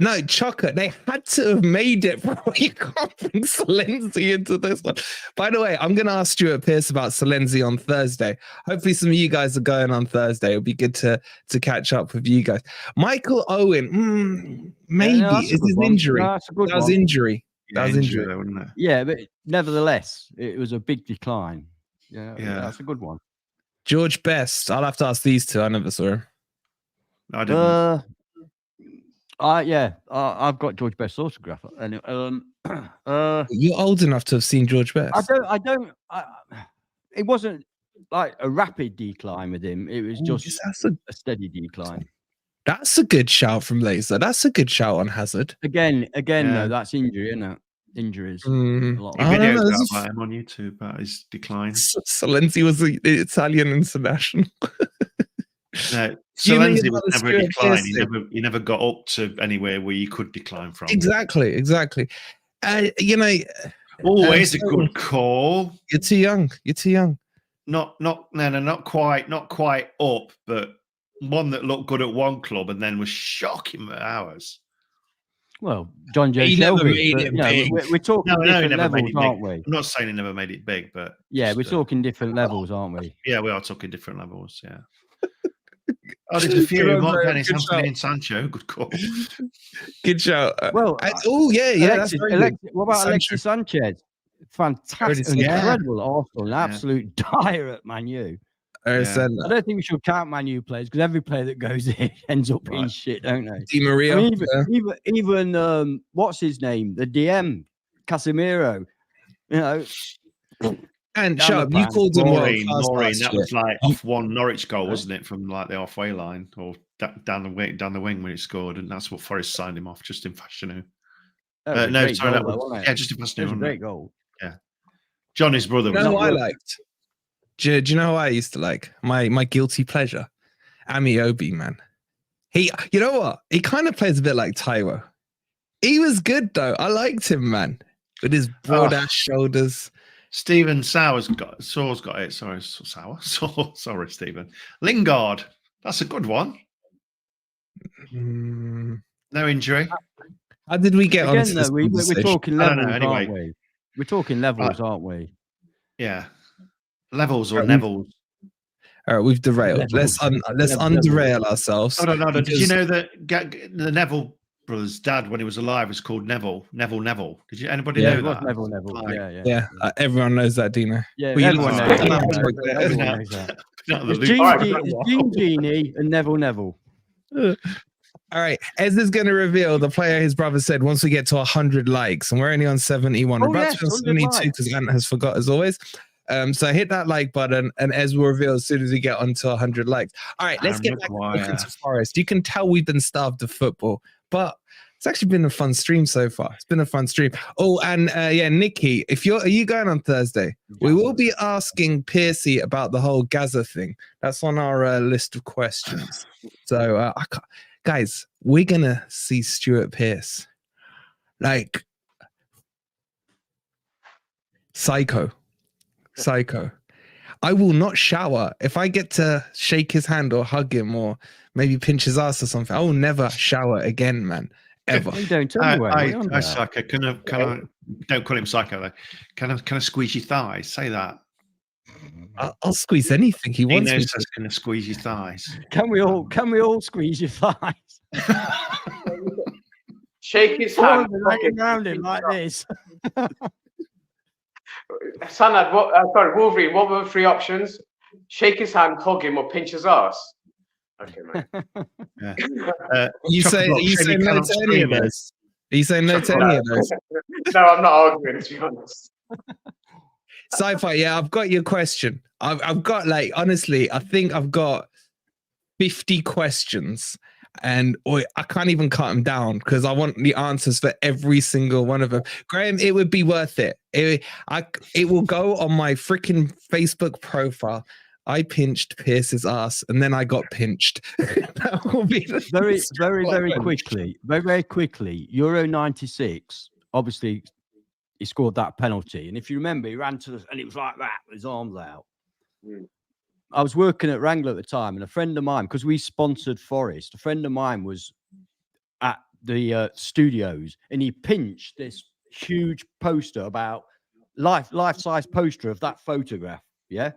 No, Chocker, they had to have made it, bro. You can't bring Salenzi into this one. By the way, I'm going to ask Stuart Pearce about Salenzi on Thursday. Hopefully some of you guys are going on Thursday. It'll be good to catch up with you guys. Michael Owen, maybe. Is his injury? No, that's a good that was injury. That was injury, though, wasn't it? Yeah, but nevertheless, it was a big decline. Yeah, that's a good one. George Best. I'll have to ask these two. I never saw him. I didn't. I've got George Best's autograph. Anyway, you're old enough to have seen George Best. It wasn't like a rapid decline with him. It was just a steady decline. That's a good shout from Laser. That's a good shout on Hazard. Again, no, that's injury, isn't it? Injuries. A lot of videos about him on YouTube about his decline. Salenzi was the Italian international. No, Salenzi was never a decline. He never got up to anywhere where you could decline from. Exactly. Always a good call. You're too young. Not quite up, but one that looked good at one club and then was shocking at ours. Well, John J. Shelby, we're talking different levels, aren't we? I'm not saying he never made it big, but we're talking different levels, aren't we? Yeah, we are talking different levels. Yeah. Oh, there's a few. Mark Dennis, Anthony and Sancho. Good call. Good shout. Well, Alexis, what about Alexis Sanchez? Fantastic, incredible Arsenal, an absolute dire at Man U. I don't think we should count Man U players because every player that goes in ends up being shit, don't they? Di Maria. I mean, even what's his name? The DM, Casemiro. You know. And Sharp, you called him Maureen. That was like off one Norwich goal, wasn't it? From like the halfway line or down the wing when he scored, and that's what Forest signed him off just in fashion. Just in fashion. Great goal. Yeah, Johnny's brother. You know who I liked? Do you know who I used to like? My guilty pleasure, Amiobi, man. You know what? He kind of plays a bit like Taiwo. He was good though. I liked him, man, with his broad ass shoulders. Stephen Saw's got it. Sorry, Stephen. Lingard. That's a good one. No injury. How did we get on to this we're talking levels, aren't we? We're talking levels, aren't we? Yeah. Levels or Neville's. All right, we've derailed. Let's underail ourselves. No. Did you know that the Neville brother's dad, when he was alive, was called Neville? Did anybody know that? Neville. Yeah. Everyone knows that, Dino. Yeah, everyone knows that. It's Gene Genie and Neville. All right, Ez is going to reveal the player his brother said once we get to 100 likes, and we're only on 71. We're about to on 72 because Ant has forgot as always. So hit that like button, and Ez will reveal as soon as we get onto 100 likes. All right, let's get back to Forest. You can tell we've been starved of football, but it's actually been a fun stream so far. It's been a fun stream. Oh, and Nikki, are you going on Thursday? We will be asking Piercy about the whole Gaza thing. That's on our list of questions. So, guys, we're gonna see Stuart Pearce, like psycho. I will not shower if I get to shake his hand or hug him or maybe pinch his ass or something. I will never shower again, man. Ever. You don't tell me Psycho. Can I don't call him Psycho though. Can I squeeze your thighs? Say that. I'll squeeze anything he wants me to. Going to squeeze your thighs. Can we all squeeze your thighs? Shake his hand. Around him like this. Sanad, Wolverine, what were the three options? Shake his hand, hug him, or pinch his ass? Okay, mate. You say no to any of this? Are you saying no to any of those? No, I'm not arguing, to be honest. Sci-fi, yeah, I've got your question. I've got, like, honestly, I think I've got 50 questions, and I can't even cut them down because I want the answers for every single one of them. Graham, it would be worth it. It will go on my freaking Facebook profile. I pinched Pierce's ass, and then I got pinched. That will be very quickly. Euro 96, obviously, he scored that penalty. And if you remember, he ran to and it was like that with his arms out. I was working at Wrangler at the time, and a friend of mine, because we sponsored Forest, a friend of mine was at the studios, and he pinched this huge poster about life-size poster of that photograph. Yeah.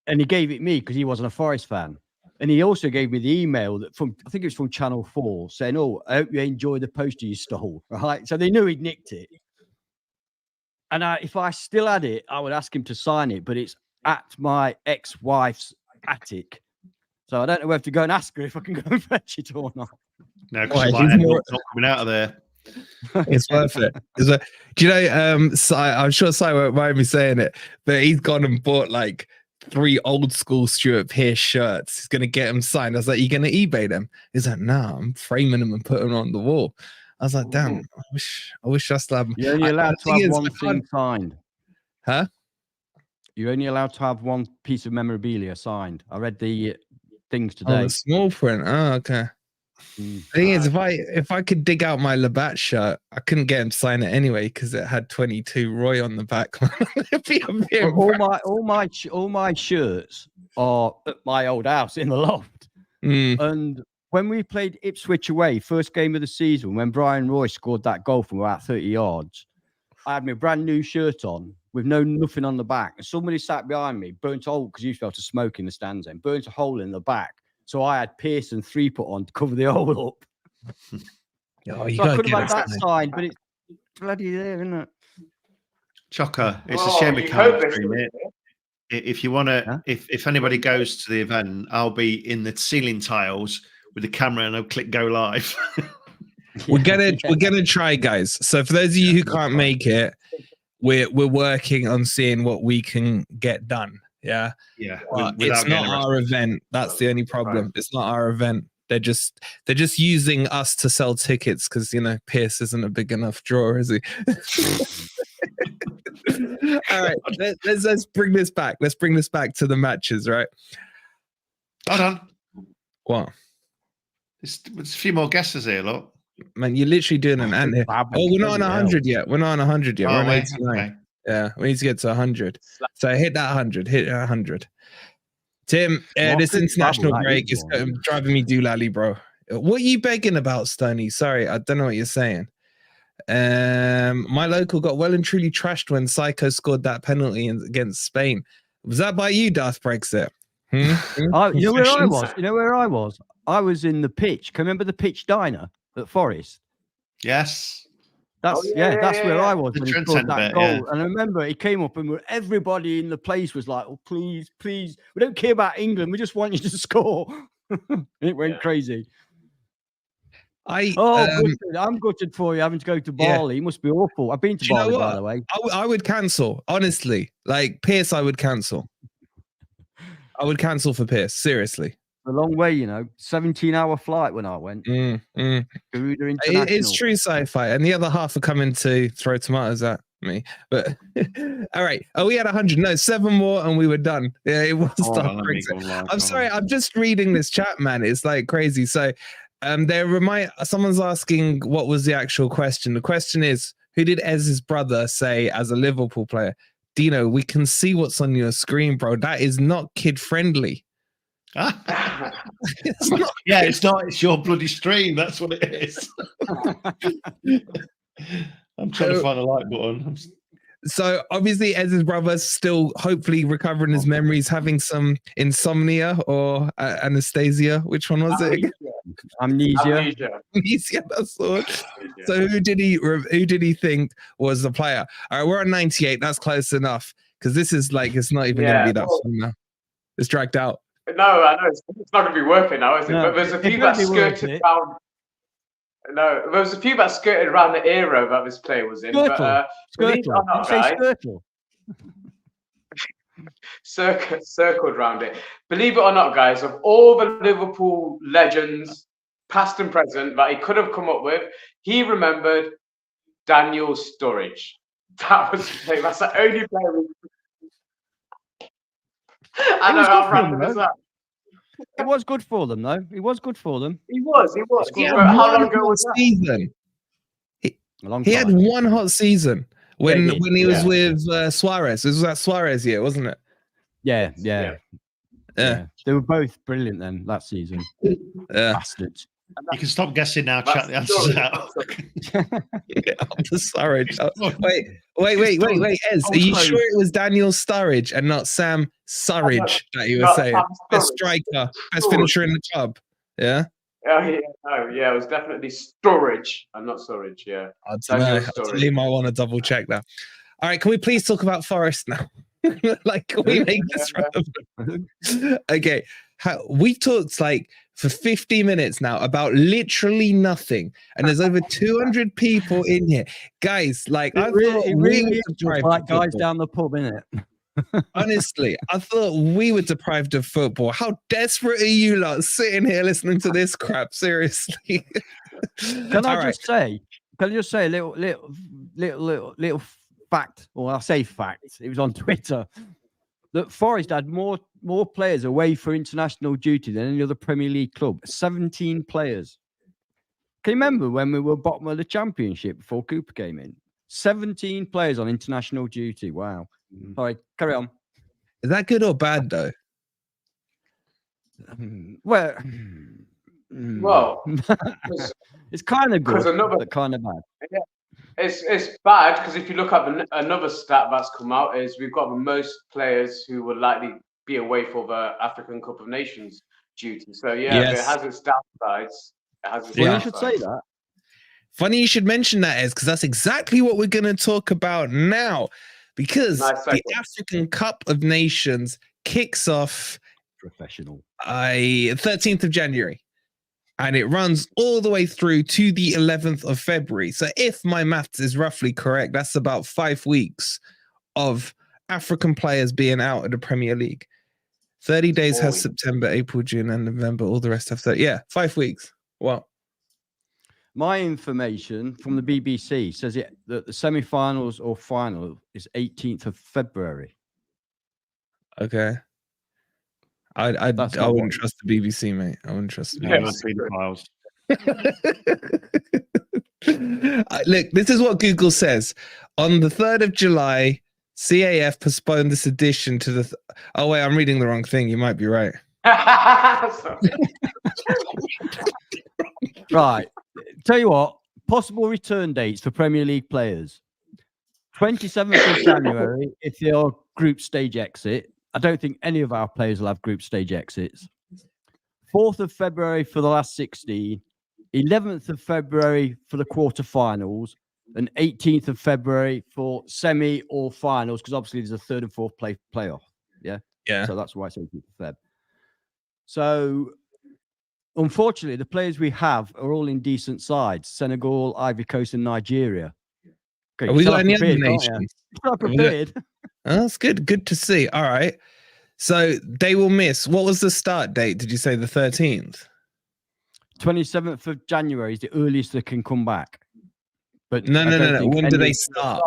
And he gave it me because he wasn't a Forest fan. And he also gave me the email that I think it was from Channel 4 saying, "Oh, I hope you enjoy the poster you stole." Right. So they knew he'd nicked it. And if I still had it, I would ask him to sign it, but it's at my ex-wife's attic. So I don't know whether to go and ask her if I can go and fetch it or not. No, because not coming out of there. It's worth it. Do you know, I'm sure Si won't mind me saying it, but he's gone and bought like 3 old school Stuart Pearce shirts. He's going to get them signed. I was like, "You going to eBay them?" He's like, "No, I'm framing them and putting them on the wall." I was like, "Damn, I wish I still had them." You're only allowed to have one thing signed. Huh? You're only allowed to have one piece of memorabilia signed. I read the things today. Oh, the small print. Oh, okay. The thing is, if I could dig out my Labatt shirt, I couldn't get him to sign it anyway because it had 22 Roy on the back. all my shirts are at my old house in the loft. And when we played Ipswich away, first game of the season, when Brian Roy scored that goal from about 30 yards, I had my brand new shirt on with nothing on the back. And somebody sat behind me, burnt a hole, because you used to be able to smoke in the stands then, burnt a hole in the back. So I had Pearson 3 put on to cover the hole up. Oh, so I could have had that signed, but it's bloody there, isn't it? Chocker, it's a shame we can't stream it. If you want to, if anybody goes to the event, I'll be in the ceiling tiles with the camera and I'll click go live. We're gonna try, guys. So for those of you who can't make it, we're working on seeing what we can get done. Yeah. It's not our event. That's the only problem. It's not our event. They're just using us to sell tickets because, you know, Pearce isn't a big enough drawer, is he? All right, let's bring this back. Let's bring this back to the matches, right? Hold on. What? There's a few more guesses here, look. Man, you're literally doing an ant here. Oh, we're not on 100 yet. We're not on 100 yet. We're on 89. Okay. Yeah, we need to get to 100. So hit that 100. Hit 100. Tim, this international break is driving me doolally, bro. What are you begging about, Stoney? Sorry, I don't know what you're saying. My local got well and truly trashed when Psycho scored that penalty against Spain. Was that by you, Darth Brexit? You know where I was? You know where I was? I was in the pitch. Can you remember the pitch diner at Forest? Yes. That's where I was when he scored that goal. Yeah. And I remember he came up and everybody in the place was like, "Oh, please, we don't care about England. We just want you to score." It went crazy. I'm gutted for you having to go to Bali. It must be awful. I've been to Bali, by the way. I would cancel, honestly. Like Pearce, I would cancel. I would cancel for Pearce, seriously. A long way, you know, 17-hour flight when I went. It's true sci-fi, and the other half are coming to throw tomatoes at me. But all right, we had 100. No, 7 more, and we were done. Yeah, it was. I'm sorry, I'm just reading this chat, man. It's like crazy. So, someone's asking what was the actual question. The question is, who did Ez's brother say as a Liverpool player? Dino, we can see what's on your screen, bro. That is not kid friendly. It's not. Yeah, it's not. It's your bloody stream. That's what it is. I'm trying to find a like button. So obviously, Ez's brother's still hopefully recovering his memories, having some insomnia or anesthesia. Which one was it? Amnesia. That's the one. So who did he think was the player? All right, we're on 98. That's close enough because this is like it's not even going to be that fun now. It's dragged out. No, I know it's not going to be working now, is it? No, but there's a few that skirted down. No, there was a few that skirted around the era that this player was in. Skirtle. But believe it or not, guys, circled around it. Believe it or not, guys, of all the Liverpool legends, past and present, that he could have come up with, he remembered Daniel Sturridge. That's the only player. I know how random is that. It was good for them, though. It was good for them. He was. He had How one long ago hot was that? season. He had one hot season when he was with Suarez. It was that Suarez year, wasn't it? Yeah. They were both brilliant then that season. Bastards. You can stop guessing now. Chat the answers out. The Sturridge. Wait, Ez, are you sure it was Daniel Sturridge and not Sam Surridge that you were saying? Best striker, best finisher in the club. Yeah. It was definitely Sturridge and not Surridge. Yeah. I might want to double check that. All right, can we please talk about Forest now? Can we make this relevant? Okay, we've talked for 50 minutes now about literally nothing, and there's over 200 people in here, guys. I thought we were deprived like guys down the pub, innit? Honestly, I thought we were deprived of football. How desperate are you lot sitting here listening to this crap? Seriously. Can I just say a little fact, or I'll say fact. It was on Twitter that Forest had more players away for international duty than any other Premier League club. 17 players. Can you remember when we were bottom of the Championship before Cooper came in? 17 players on international duty. Wow. All right, carry on. Is that good or bad, though? Well, it's kind of good, but kind of bad. Yeah. It's bad because if you look at another stat that's come out, is we've got the most players who will likely be away for the African Cup of Nations duty. So it has its downsides. You should say that. Funny you should mention that, Ez, because that's exactly what we're going to talk about now. Because the African Cup of Nations kicks off 13th of January. And it runs all the way through to the 11th of February. So if my maths is roughly correct, that's about 5 weeks of African players being out of the Premier League. 30 days has September, April, June, and November. All the rest have 30. Yeah, 5 weeks. Wow. My information from the BBC says that the semi-finals or final is 18th of February. Okay. I wouldn't trust the BBC, mate. I wouldn't trust the BBC. Look, this is what Google says. On the 3rd of July, CAF postponed this edition to the... Oh, wait, I'm reading the wrong thing. You might be right. Right. Tell you what, possible return dates for Premier League players. 27th of January, if they're group stage exit. I don't think any of our players will have group stage exits. 4th of February for the last 16. 11th of February for the quarterfinals. And 18th of February for semi or finals, because obviously there's a 3rd and 4th playoff. Yeah. So that's why it's 18th of Feb. So, unfortunately, the players we have are all in decent sides. Senegal, Ivory Coast, and Nigeria. Okay, have we got any other nations? Not prepared. Oh, that's good. Good to see. All right. So they will miss. What was the start date? Did you say the 13th? 27th of January is the earliest they can come back. But no. When do they start?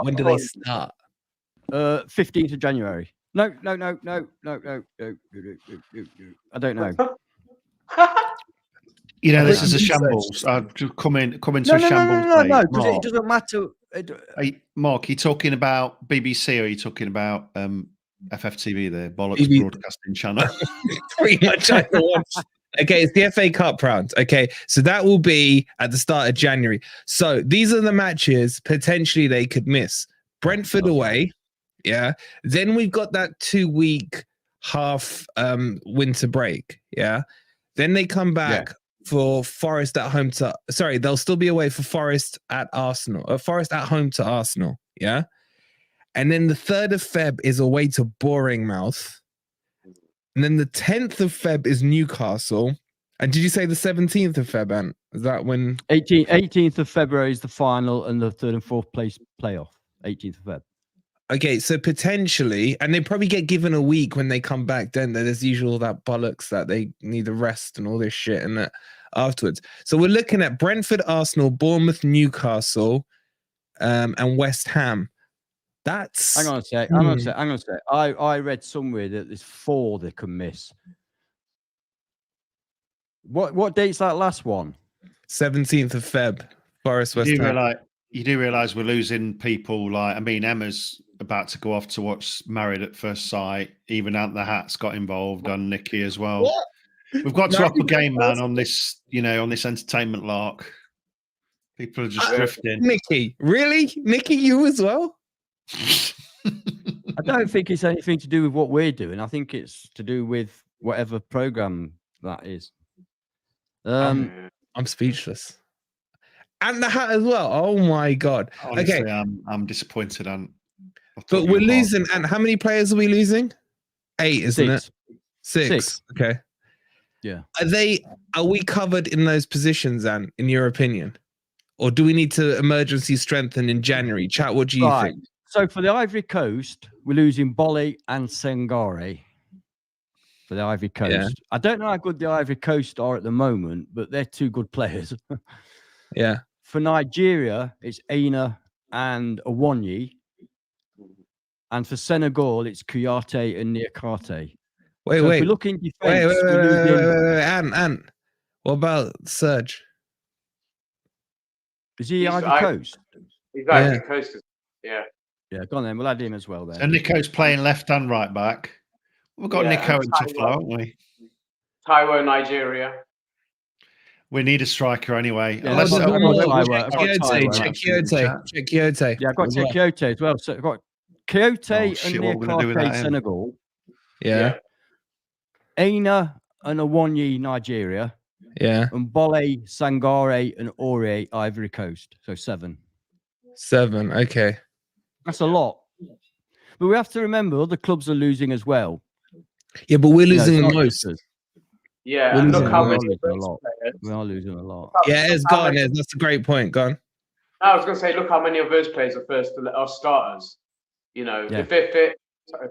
15th of January. No. I don't know. This is a shambles. Come into a shambles. No, because it doesn't matter. Hey, Mark, are you talking about BBC or are you talking about FFTV, the Bollocks Broadcasting Channel? Pretty much either one. Okay, it's the FA Cup round. Okay, so that will be at the start of January. So these are the matches potentially they could miss. Brentford away. Yeah. Then we've got that 2-week half winter break. Yeah. Then they come back for Forest at home to... Sorry, they'll still be away for Forest at Arsenal. Forest at home to Arsenal. Yeah. And then the 3rd of Feb is away to Bournemouth. And then the 10th of Feb is Newcastle. And did you say the 17th of Feb, Ant? Is that when? 18th of February is the final and the 3rd and 4th place playoff. 18th of Feb. Okay, so potentially, and they probably get given a week when they come back. Then there's usually all that bollocks that they need a rest and all this shit and that afterwards. So we're looking at Brentford, Arsenal, Bournemouth, Newcastle, and West Ham. That's. Hang on a sec. Hang on a sec. Hang on a sec. I read somewhere that there's 4 they can miss. What date's that last one? 17th of Feb. Forest, West Ham. You do realise we're losing people like, I mean, Emma's about to go off to watch Married at First Sight. Even Ant the Hat's got involved on Nikki as well. What? We've got to up a game, man, on this, on this entertainment lark. People are just drifting. Nikki, really? Nikki, you as well? I don't think it's anything to do with what we're doing. I think it's to do with whatever program that is. I'm speechless. And the Hat as well. Oh my god. Honestly, okay, I'm disappointed. But we're losing. And how many players are we losing? 8, isn't it? 6. Okay. Yeah. Are we covered in those positions, Ant, in your opinion? Or do we need to emergency strengthen in January? Chat, what do you think? So for the Ivory Coast, we're losing Bolly and Sangare. For the Ivory Coast. Yeah. I don't know how good the Ivory Coast are at the moment, but they're 2 good players. Yeah. For Nigeria, it's Aina and Awonyi. And for Senegal, it's Kouyaté and Niakate. Wait. If we look in defense, wait. Ant. What about Serge? Is he Ivory Coast? He's Ivory Coast. Yeah. Yeah, go on then. We'll add him as well then. And Nico's playing left and right back. We've got Nico and Tuflo, haven't we? Taiwo, Nigeria. We need a striker anyway. Yeah, check Kyoto. Yeah, I've got to check Kyoto as well. So I've got Kyoto and Niakate, Senegal. Yeah. Aina and Awonyi, Nigeria. Yeah. And Bolle, Sangare, and Ore, Ivory Coast. So 7. 7. Okay. That's a lot. But we have to remember other clubs are losing as well. Yeah, but we're losing the most. Yeah, and look how many we are losing a lot. Yeah, it's gone. That's a great point. Gone. I was going to say, look how many of those players are starters. If it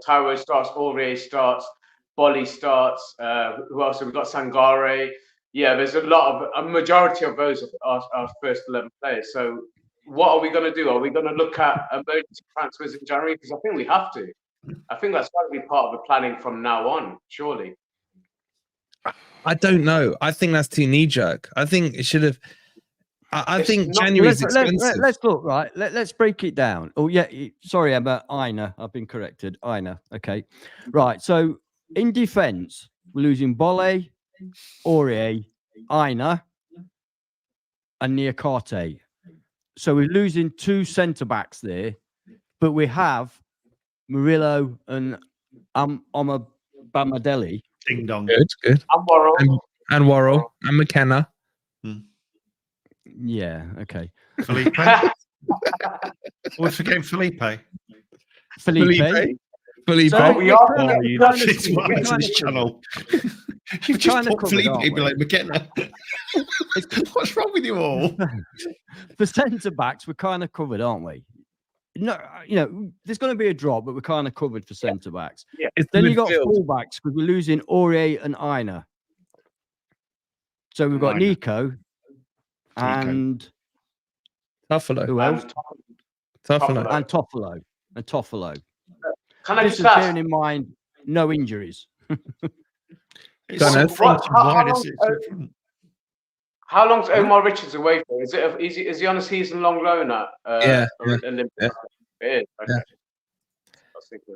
Taiwo starts, Aurier starts, Bolly starts. Who else have we got? Sangare. Yeah, there's a majority of those are first 11 players. So what are we going to do? Are we going to look at emergency transfers in January? Because I think we have to. I think that's got to be part of the planning from now on, surely. I don't know. I think that's too knee-jerk. I think it should have... I think January's expensive. Let's look, right? Let's break it down. Oh, yeah. Sorry about Aina. I've been corrected. Aina. Okay. Right. So in defense, we're losing Bolle, Aurier, Aina, and Niakate. So we're losing 2 centre-backs there, but we have Murillo and Bamadeli. Ding dong. Good. And Worrell and McKenna. Yeah, okay. Felipe. We're forgetting Felipe. Felipe. So we are. This channel. You've just put Felipe like McKenna. What's wrong with you all? For centre backs, we're kind of covered, aren't we? No, there's going to be a drop, but we're kind of covered for centre backs. Yeah. Then you got full backs because we're losing Aurier and Aina. So we've got Nico and Toffolo. Who else? Toffolo. And Toffolo. Can I just bearing in mind no injuries? How long's Omar Richards away for? Is he on a season-long loan at? Yeah. It is. Okay.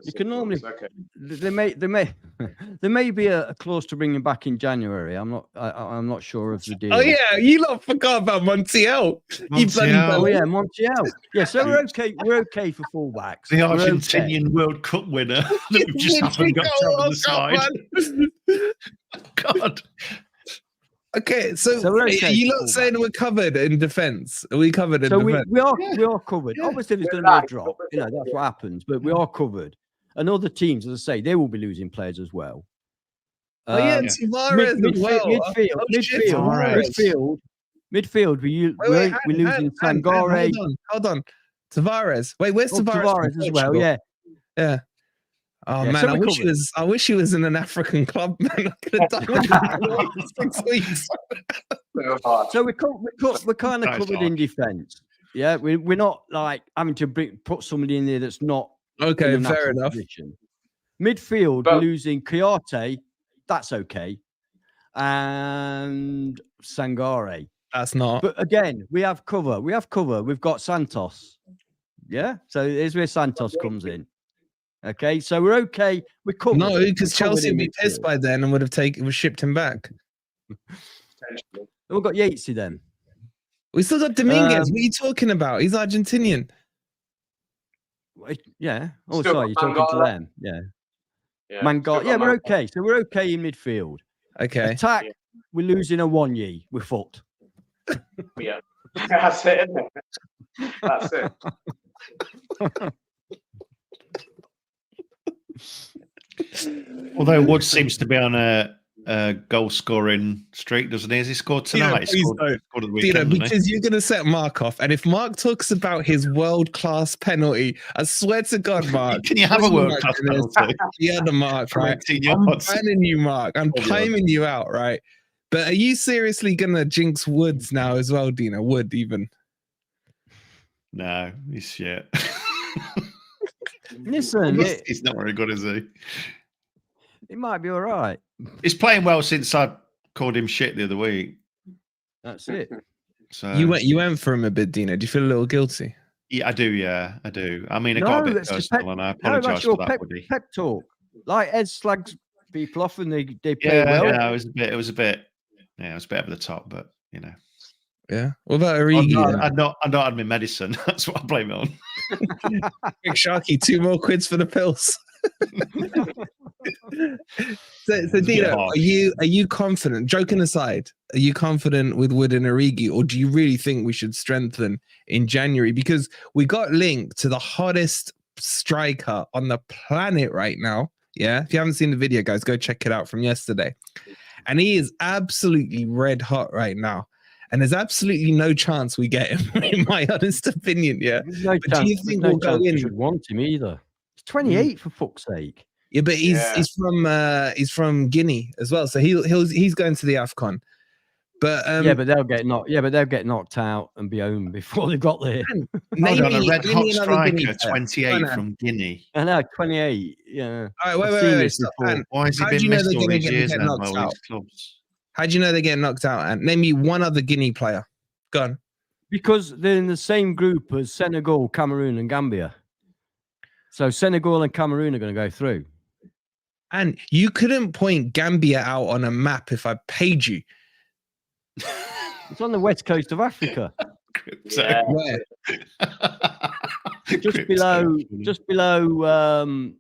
You can normally. Okay. There may be a clause to bring him back in January. I'm not sure of the deal. Oh yeah, you lot forgot about Montiel. Montiel. Yeah, so we're okay. We're okay for fullbacks. The Argentinian World Cup winner that we just haven't got on the side. God. Okay, so are you not saying we're covered in defence? Are we covered in defence? We are covered. Yeah. Obviously, there's going to be a drop. That's what happens. But we are covered. And other teams, as I say, they will be losing players as well. Tavares as well. Midfield. We're losing Sangare. Hold on. Tavares. Wait, where's Tavares as well? Yeah. Oh man, I wish he was in an African club, man. I could have done it 6 weeks. So we're kind of covered in defence. Yeah, we're not like having to put somebody in there that's not okay. Fair enough. Position. Midfield, we're losing Kayate. That's okay, and Sangare. That's not. But again, we have cover. We've got Santos. Yeah, so here's where Santos comes in. Okay, so we're okay. We're covered. No, because Chelsea would be pissed by then and would have shipped him back. We've got Yates then. We still got Dominguez. What are you talking about? He's Argentinian. Yeah. Oh, sorry, you're talking to them. Yeah. Mangala. Yeah, we're okay. So we're okay in midfield. Okay. Attack. We're losing a Wonyi. We're fucked. Yeah. That's it, isn't it? That's it. Although Wood seems to be on a goal scoring streak, doesn't he? Has he scored tonight? He scored at the weekend, because you're going to set Mark off. And if Mark talks about his world-class penalty, I swear to God, Mark. Can you have a world-class penalty? Yeah, the Mark, right? I'm banning you, Mark. I'm timing you out, right? But are you seriously going to jinx Woods now as well, Dino? Wood, even? No, he's shit. Listen, he's not very good, is he? It might be all right. He's playing well since I called him shit the other week. That's it. So you went for him a bit, Dino. Do you feel a little guilty? Yeah, I do. Yeah, I do. I mean, I got a bit personal, and I apologise for that, Woody. Pep talk. Like Ed slags people off, and they play well. Yeah, it was a bit over the top, but you know. Yeah. What about Origi? I not had my medicine. That's what I blame it on. Big Sharky, 2 more quids for the pills. So Dino, are you confident? Joking aside, are you confident with Wood and Origi, or do you really think we should strengthen in January? Because we got linked to the hottest striker on the planet right now. Yeah, if you haven't seen the video, guys, go check it out from yesterday. And he is absolutely red hot right now. And there's absolutely no chance we get him, in my honest opinion. Yeah. No chance. Do you think we'll go in? Should want him either. He's 28 for fuck's sake. Yeah, but he's from Guinea as well, so he's going to the AFCON. But they'll get knocked out and be home before they got there. Hold on, a red hot striker, 28 from Guinea. I know, 28. Yeah. All right, wait. Why has he been missed all these years now? How do you know they're getting knocked out? And name me one other Guinea player. Go on. Because they're in the same group as Senegal, Cameroon, and Gambia. So Senegal and Cameroon are going to go through. And you couldn't point Gambia out on a map if I paid you. It's on the west coast of Africa. Where? Just below.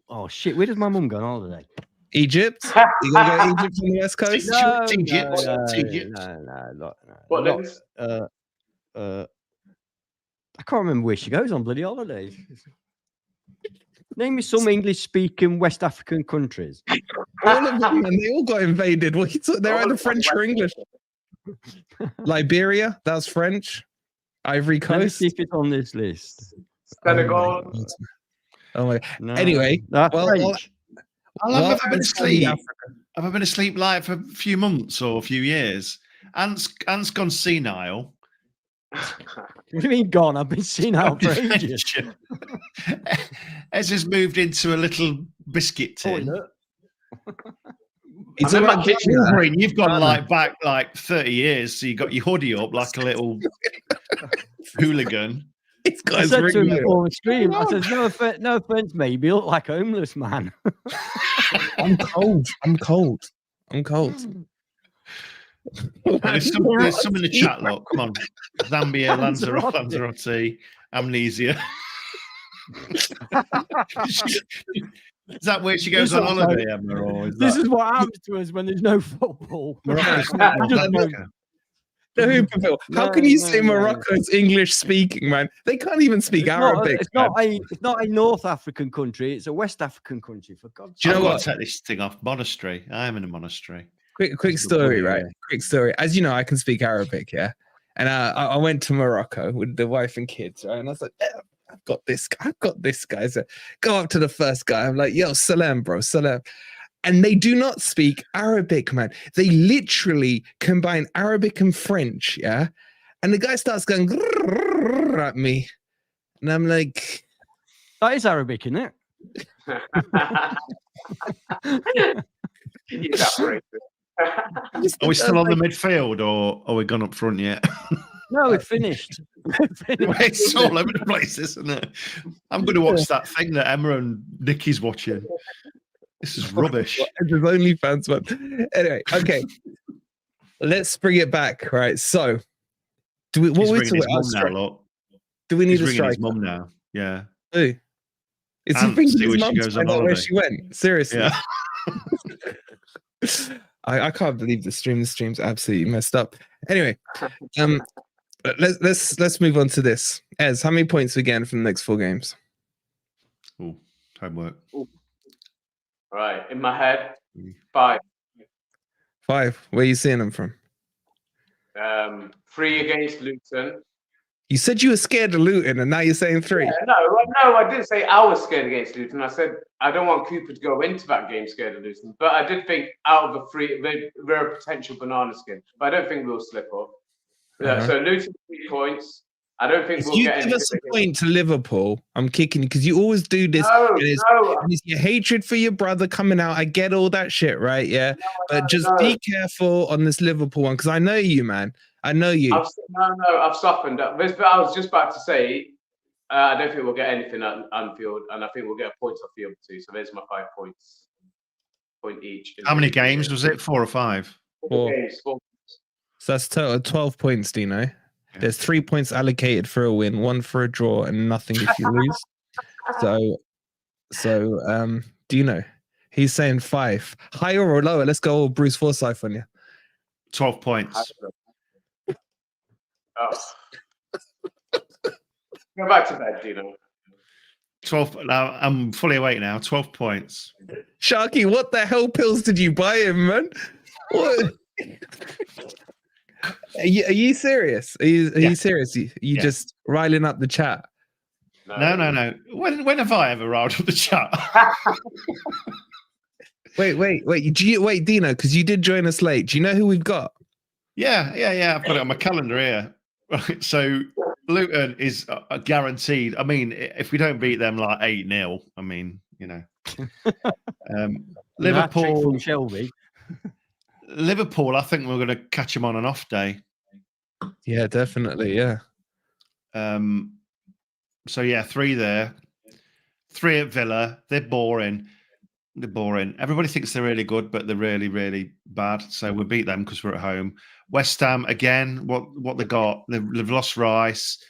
Oh shit! Where does my mum go on holiday? Egypt. You gonna go to Egypt on the west coast? No. I can't remember where she goes on bloody holidays. Name me some English-speaking West African countries. All of them, and they all got invaded. They're either French or English. Liberia, that's French. Ivory Coast. Let me see if it's on this list. Senegal. Oh my. No, anyway, French. I've been asleep. I've been asleep like for a few months or a few years. Ant's gone senile. What do you mean gone? I've been senile for ages. Ez has moved into a little biscuit tin. It's in my kitchen. You've gone back 30 years, so you got your hoodie up like a little hooligan. I said to him before the stream, I said, no offense, mate, you look like a homeless man. I'm cold. There's some in the chat, look. Come on. Zambia, Lanzarote, amnesia. Is that where she goes on holiday, Emma? Or this is what happens to us when there's no football. How can you say Morocco's English speaking, man? They can't even speak Arabic. It's not a North African country. It's a West African country. For God's sake, I've got to take this thing off. Monastery. I am in a monastery. Quick story, right? Quick story. As you know, I can speak Arabic, yeah. And I went to Morocco with the wife and kids, right? And I was like, I've got this guy. So go up to the first guy. I'm like, yo, salam, bro, salam. And they do not speak Arabic, man. They literally combine Arabic and French, yeah? And the guy starts going at me. And I'm like... That is Arabic, isn't it? Are we still on the midfield, or are we gone up front yet? No, it's finished. It's all over the place, isn't it? I'm going to watch that thing that Emma and Nikki's watching. This is rubbish. There's only fans, but anyway, okay. Let's bring it back, right? So, do we? What we talking about? Do we need a striker? His mum now, yeah. Who? Is he bringing his mum to find out where she went? Seriously? Yeah. I can't believe the stream. The stream's absolutely messed up. Anyway, let's move on to this. Ez, how many points are we getting from the next 4 games? Oh, homework. All right, in my head, 5. 5. Where are you seeing them from? 3 against Luton. You said you were scared of Luton, and now you're saying 3. Yeah, no, I didn't say I was scared against Luton. I said I don't want Cooper to go into that game scared of Luton. But I did think out of the 3, they're a potential banana skin. But I don't think we'll slip up. So Luton 3 points. I don't think we'll get. If you give us a point to Liverpool, I'm kicking you because you always do this. No. It's your hatred for your brother coming out. I get all that shit, right? Yeah, but just be careful on this Liverpool one because I know you, man. I know you. I've softened up. But I was just about to say, I don't think we'll get anything at Anfield, and I think we'll get a point off the other 2. So there's my 5 points, point each. How many games was it? 4 or 5? 4 games. 4. So that's total 12 points, Dino. There's 3 points allocated for a win, 1 for a draw, and nothing if you lose. So, Dino, he's saying 5. Higher or lower? Let's go Bruce Forsyth on you. 12 points. Go back to bed, Dino. 12. Now I'm fully awake now. 12 points. Sharky, what the hell pills did you buy him, man? What? Are you serious? Are you serious? You just riling up the chat? No. When have I ever riled up the chat? Wait, Dino, because you did join us late. Do you know who we've got? Yeah. I've got it on my calendar here. Right, so Luton is guaranteed. I mean, if we don't beat them like 8-0, I mean, you know, Liverpool from Shelby. Liverpool, I think we're going to catch them on an off day. Yeah, definitely. Yeah. So yeah, 3 there, 3 at Villa. They're boring. Everybody thinks they're really good, but they're really, really bad. So we beat them because we're at home. West Ham again. What they got? They've lost Rice.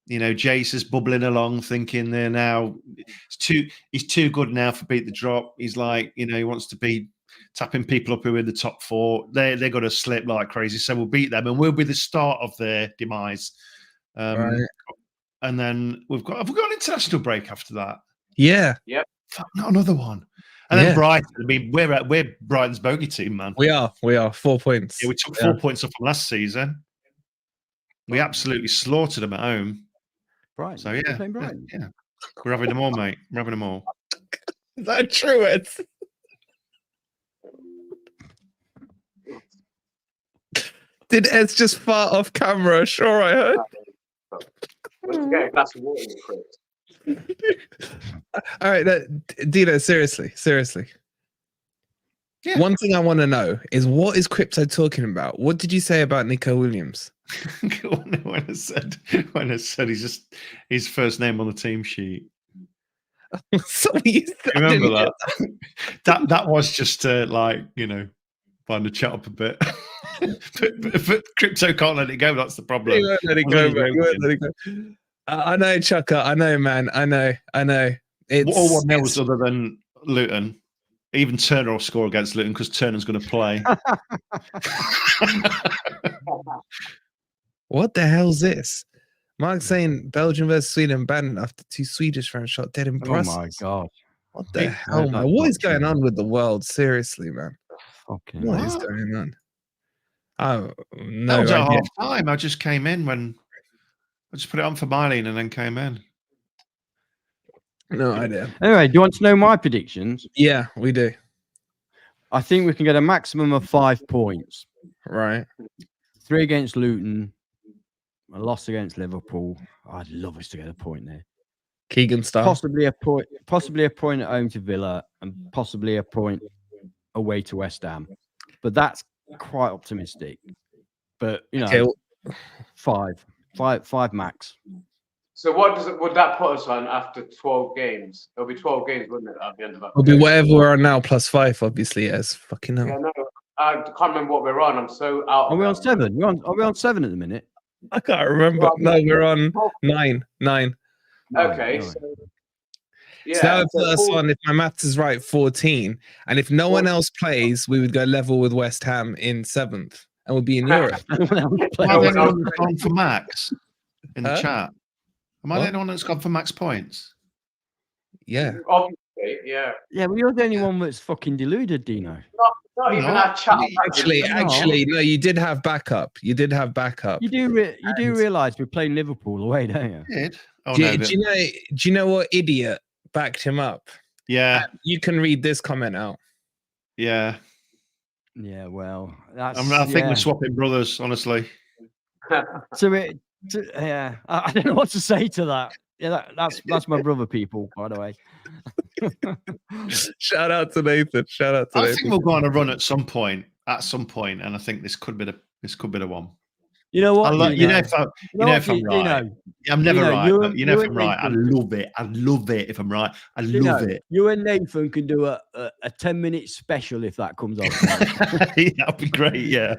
You know, Yates is bubbling along, thinking they're now. He's too good now for beat the drop. He's like, you know, he wants to be tapping people up who are in the top 4. They're going to slip like crazy. So we'll beat them, and we'll be the start of their demise. Right. And then have we got an international break after that? Yeah. Yep. Fuck, not another one. And then Brighton. I mean, we're Brighton's bogey team, man. We are 4 points. Yeah, we took 4 points off from last season. We absolutely slaughtered them at home. Brighton. So yeah, we're having them all, mate. We're having them all. Is that true? Did Ed just fart off camera? Sure, I heard. Let's get a glass of water in the fridge. All right, Dino, seriously. Yeah. One thing I want to know is what is Crypto talking about? What did you say about Nico Williams? when I said he's just his first name on the team sheet. So remember that was just to like, you know, find the chat up a bit. but Crypto can't let it go. That's the problem. He won't let it go, man. He won't let it go. I know, Chucker. I know, man. I know. It's all one knows other than Luton. Even Turner will score against Luton because Turner's going to play. What the hell's this? Mark saying Belgium versus Sweden banned after 2 Swedish fans shot dead in Brussels. Oh my god! What the hell, man? What is going on with the world? Seriously, man. Fucking What is going on? Oh no! That was at half time. I just came in when I just put it on for Mylene and then came in. No idea. Anyway, do you want to know my predictions? Yeah, we do. I think we can get a maximum of 5 points. Right. 3 against Luton, a loss against Liverpool. I'd love us to get a point there. Keegan style. Possibly a point at home to Villa, and possibly a point away to West Ham. But that's quite optimistic. But you know, okay. 5 max. So would that put us on after 12 games? It'll be 12 games, wouldn't it, at the end of that? It'll be whatever we're on now, plus 5, obviously, as fucking hell. Yeah, no, I can't remember what we're on. I'm so out. Are we on 7? Are we on 7 at the minute? I can't remember. No, we're on 9. Okay. So that would put us on, if my maths is right, 14. And if no one else plays, we would go level with West Ham in 7th, and we'll be in Europe. Gone for max in the chat. Am I the only one that's gone for max points? Yeah. Obviously, yeah. Yeah, but you're the only one that's fucking deluded, Dino. Not even our chat. Actually, no, you did have backup. You do realize we're playing Liverpool away, don't you? I did. Oh, do you know what idiot backed him up? Yeah. You can read this comment out. Yeah. Yeah, well, that's. I think we're swapping brothers, honestly. Yeah, I don't know what to say to that. Yeah, that's my brother, people, by the way. Shout out to Nathan. I think we'll go on a run at some point, and I think this could be the one. You know what? If I'm right. I'm never right. But you know if I'm right. I love it. If I'm right. I love it. You and Nathan can do a 10-minute special if that comes off. That'd be great. Yeah.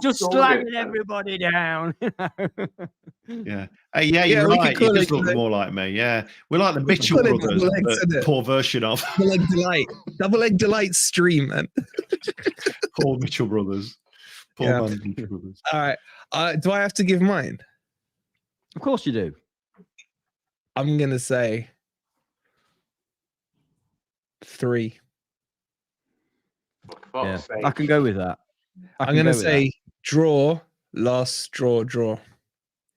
Just slagging everybody down. Yeah. You're right. He does look more like me. Yeah. We're like the Mitchell brothers, poor version of. Double egg delight stream, man. Poor Mitchell brothers. Poor Mitchell brothers. All right. Do I have to give mine? Of course you do. I'm gonna say 3. Yeah, I can go with that. I'm gonna say draw, loss, draw.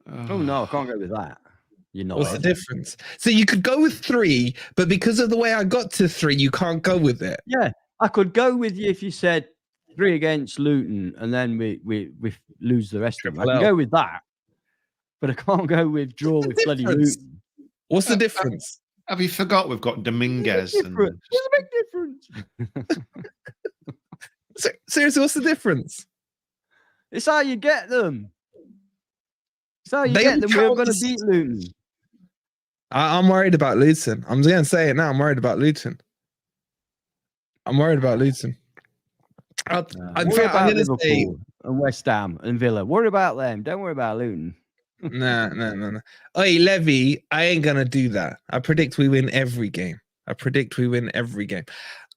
Oh no, I can't go with that. You're not. What's the difference? So you could go with 3, but because of the way I got to 3, you can't go with it. Yeah, I could go with you if you said 3 against Luton, and then we lose the rest of them. I can go with that, but I can't go with draw with bloody Luton. What's the difference? Have you forgot we've got Dominguez? There's a big difference. Seriously, what's the difference? It's how you get them. It's how you get them. We're going to beat Luton. I'm worried about Luton. I'm going to say it now. I'm worried about Luton. I'm worried about Luton. I'm going to say and West Ham and Villa. Worry about them. Don't worry about Luton. No. Hey, Levy, I ain't going to do that. I predict we win every game. All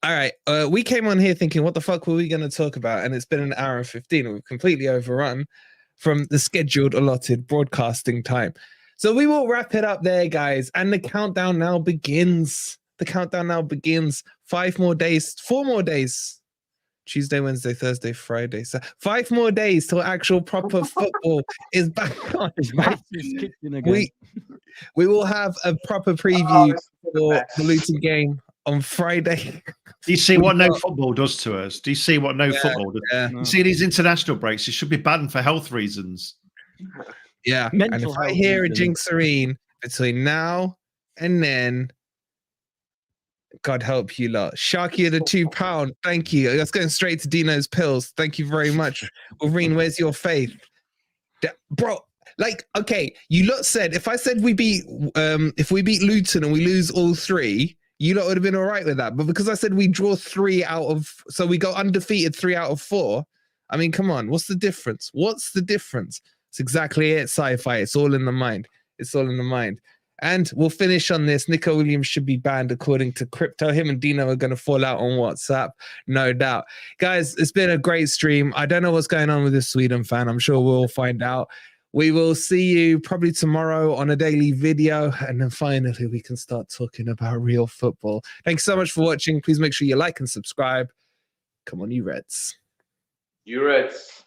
right. We came on here thinking, what the fuck were we going to talk about? And it's been an hour and 15. And we've completely overrun from the scheduled allotted broadcasting time. So we will wrap it up there, guys. And the countdown now begins. 4 more days. Tuesday, Wednesday, Thursday, Friday. So 5 more days till actual proper football is back on. We will have a proper preview for the Luton game on Friday. Do you see what no football does to us? Do you see what no football does? Yeah. You see these international breaks, it should be banned for health reasons. Yeah. And if I hear a jinxerine between now and then, God help you lot. Sharky at the £2. Thank you. That's going straight to Dino's pills. Thank you very much. Wolverine, where's your faith? Bro, like, okay, you lot said if I said if we beat Luton and we lose all 3, you lot would have been all right with that. But because I said we draw 3 out of, so we go undefeated 3 out of 4. I mean, come on, what's the difference? It's exactly it, sci-fi. It's all in the mind. And we'll finish on this. Nico Williams should be banned according to Crypto. Him and Dino are going to fall out on WhatsApp, no doubt. Guys, it's been a great stream. I don't know what's going on with this Sweden fan. I'm sure we'll find out. We will see you probably tomorrow on a daily video. And then finally, we can start talking about real football. Thanks so much for watching. Please make sure you like and subscribe. Come on, you Reds. You Reds.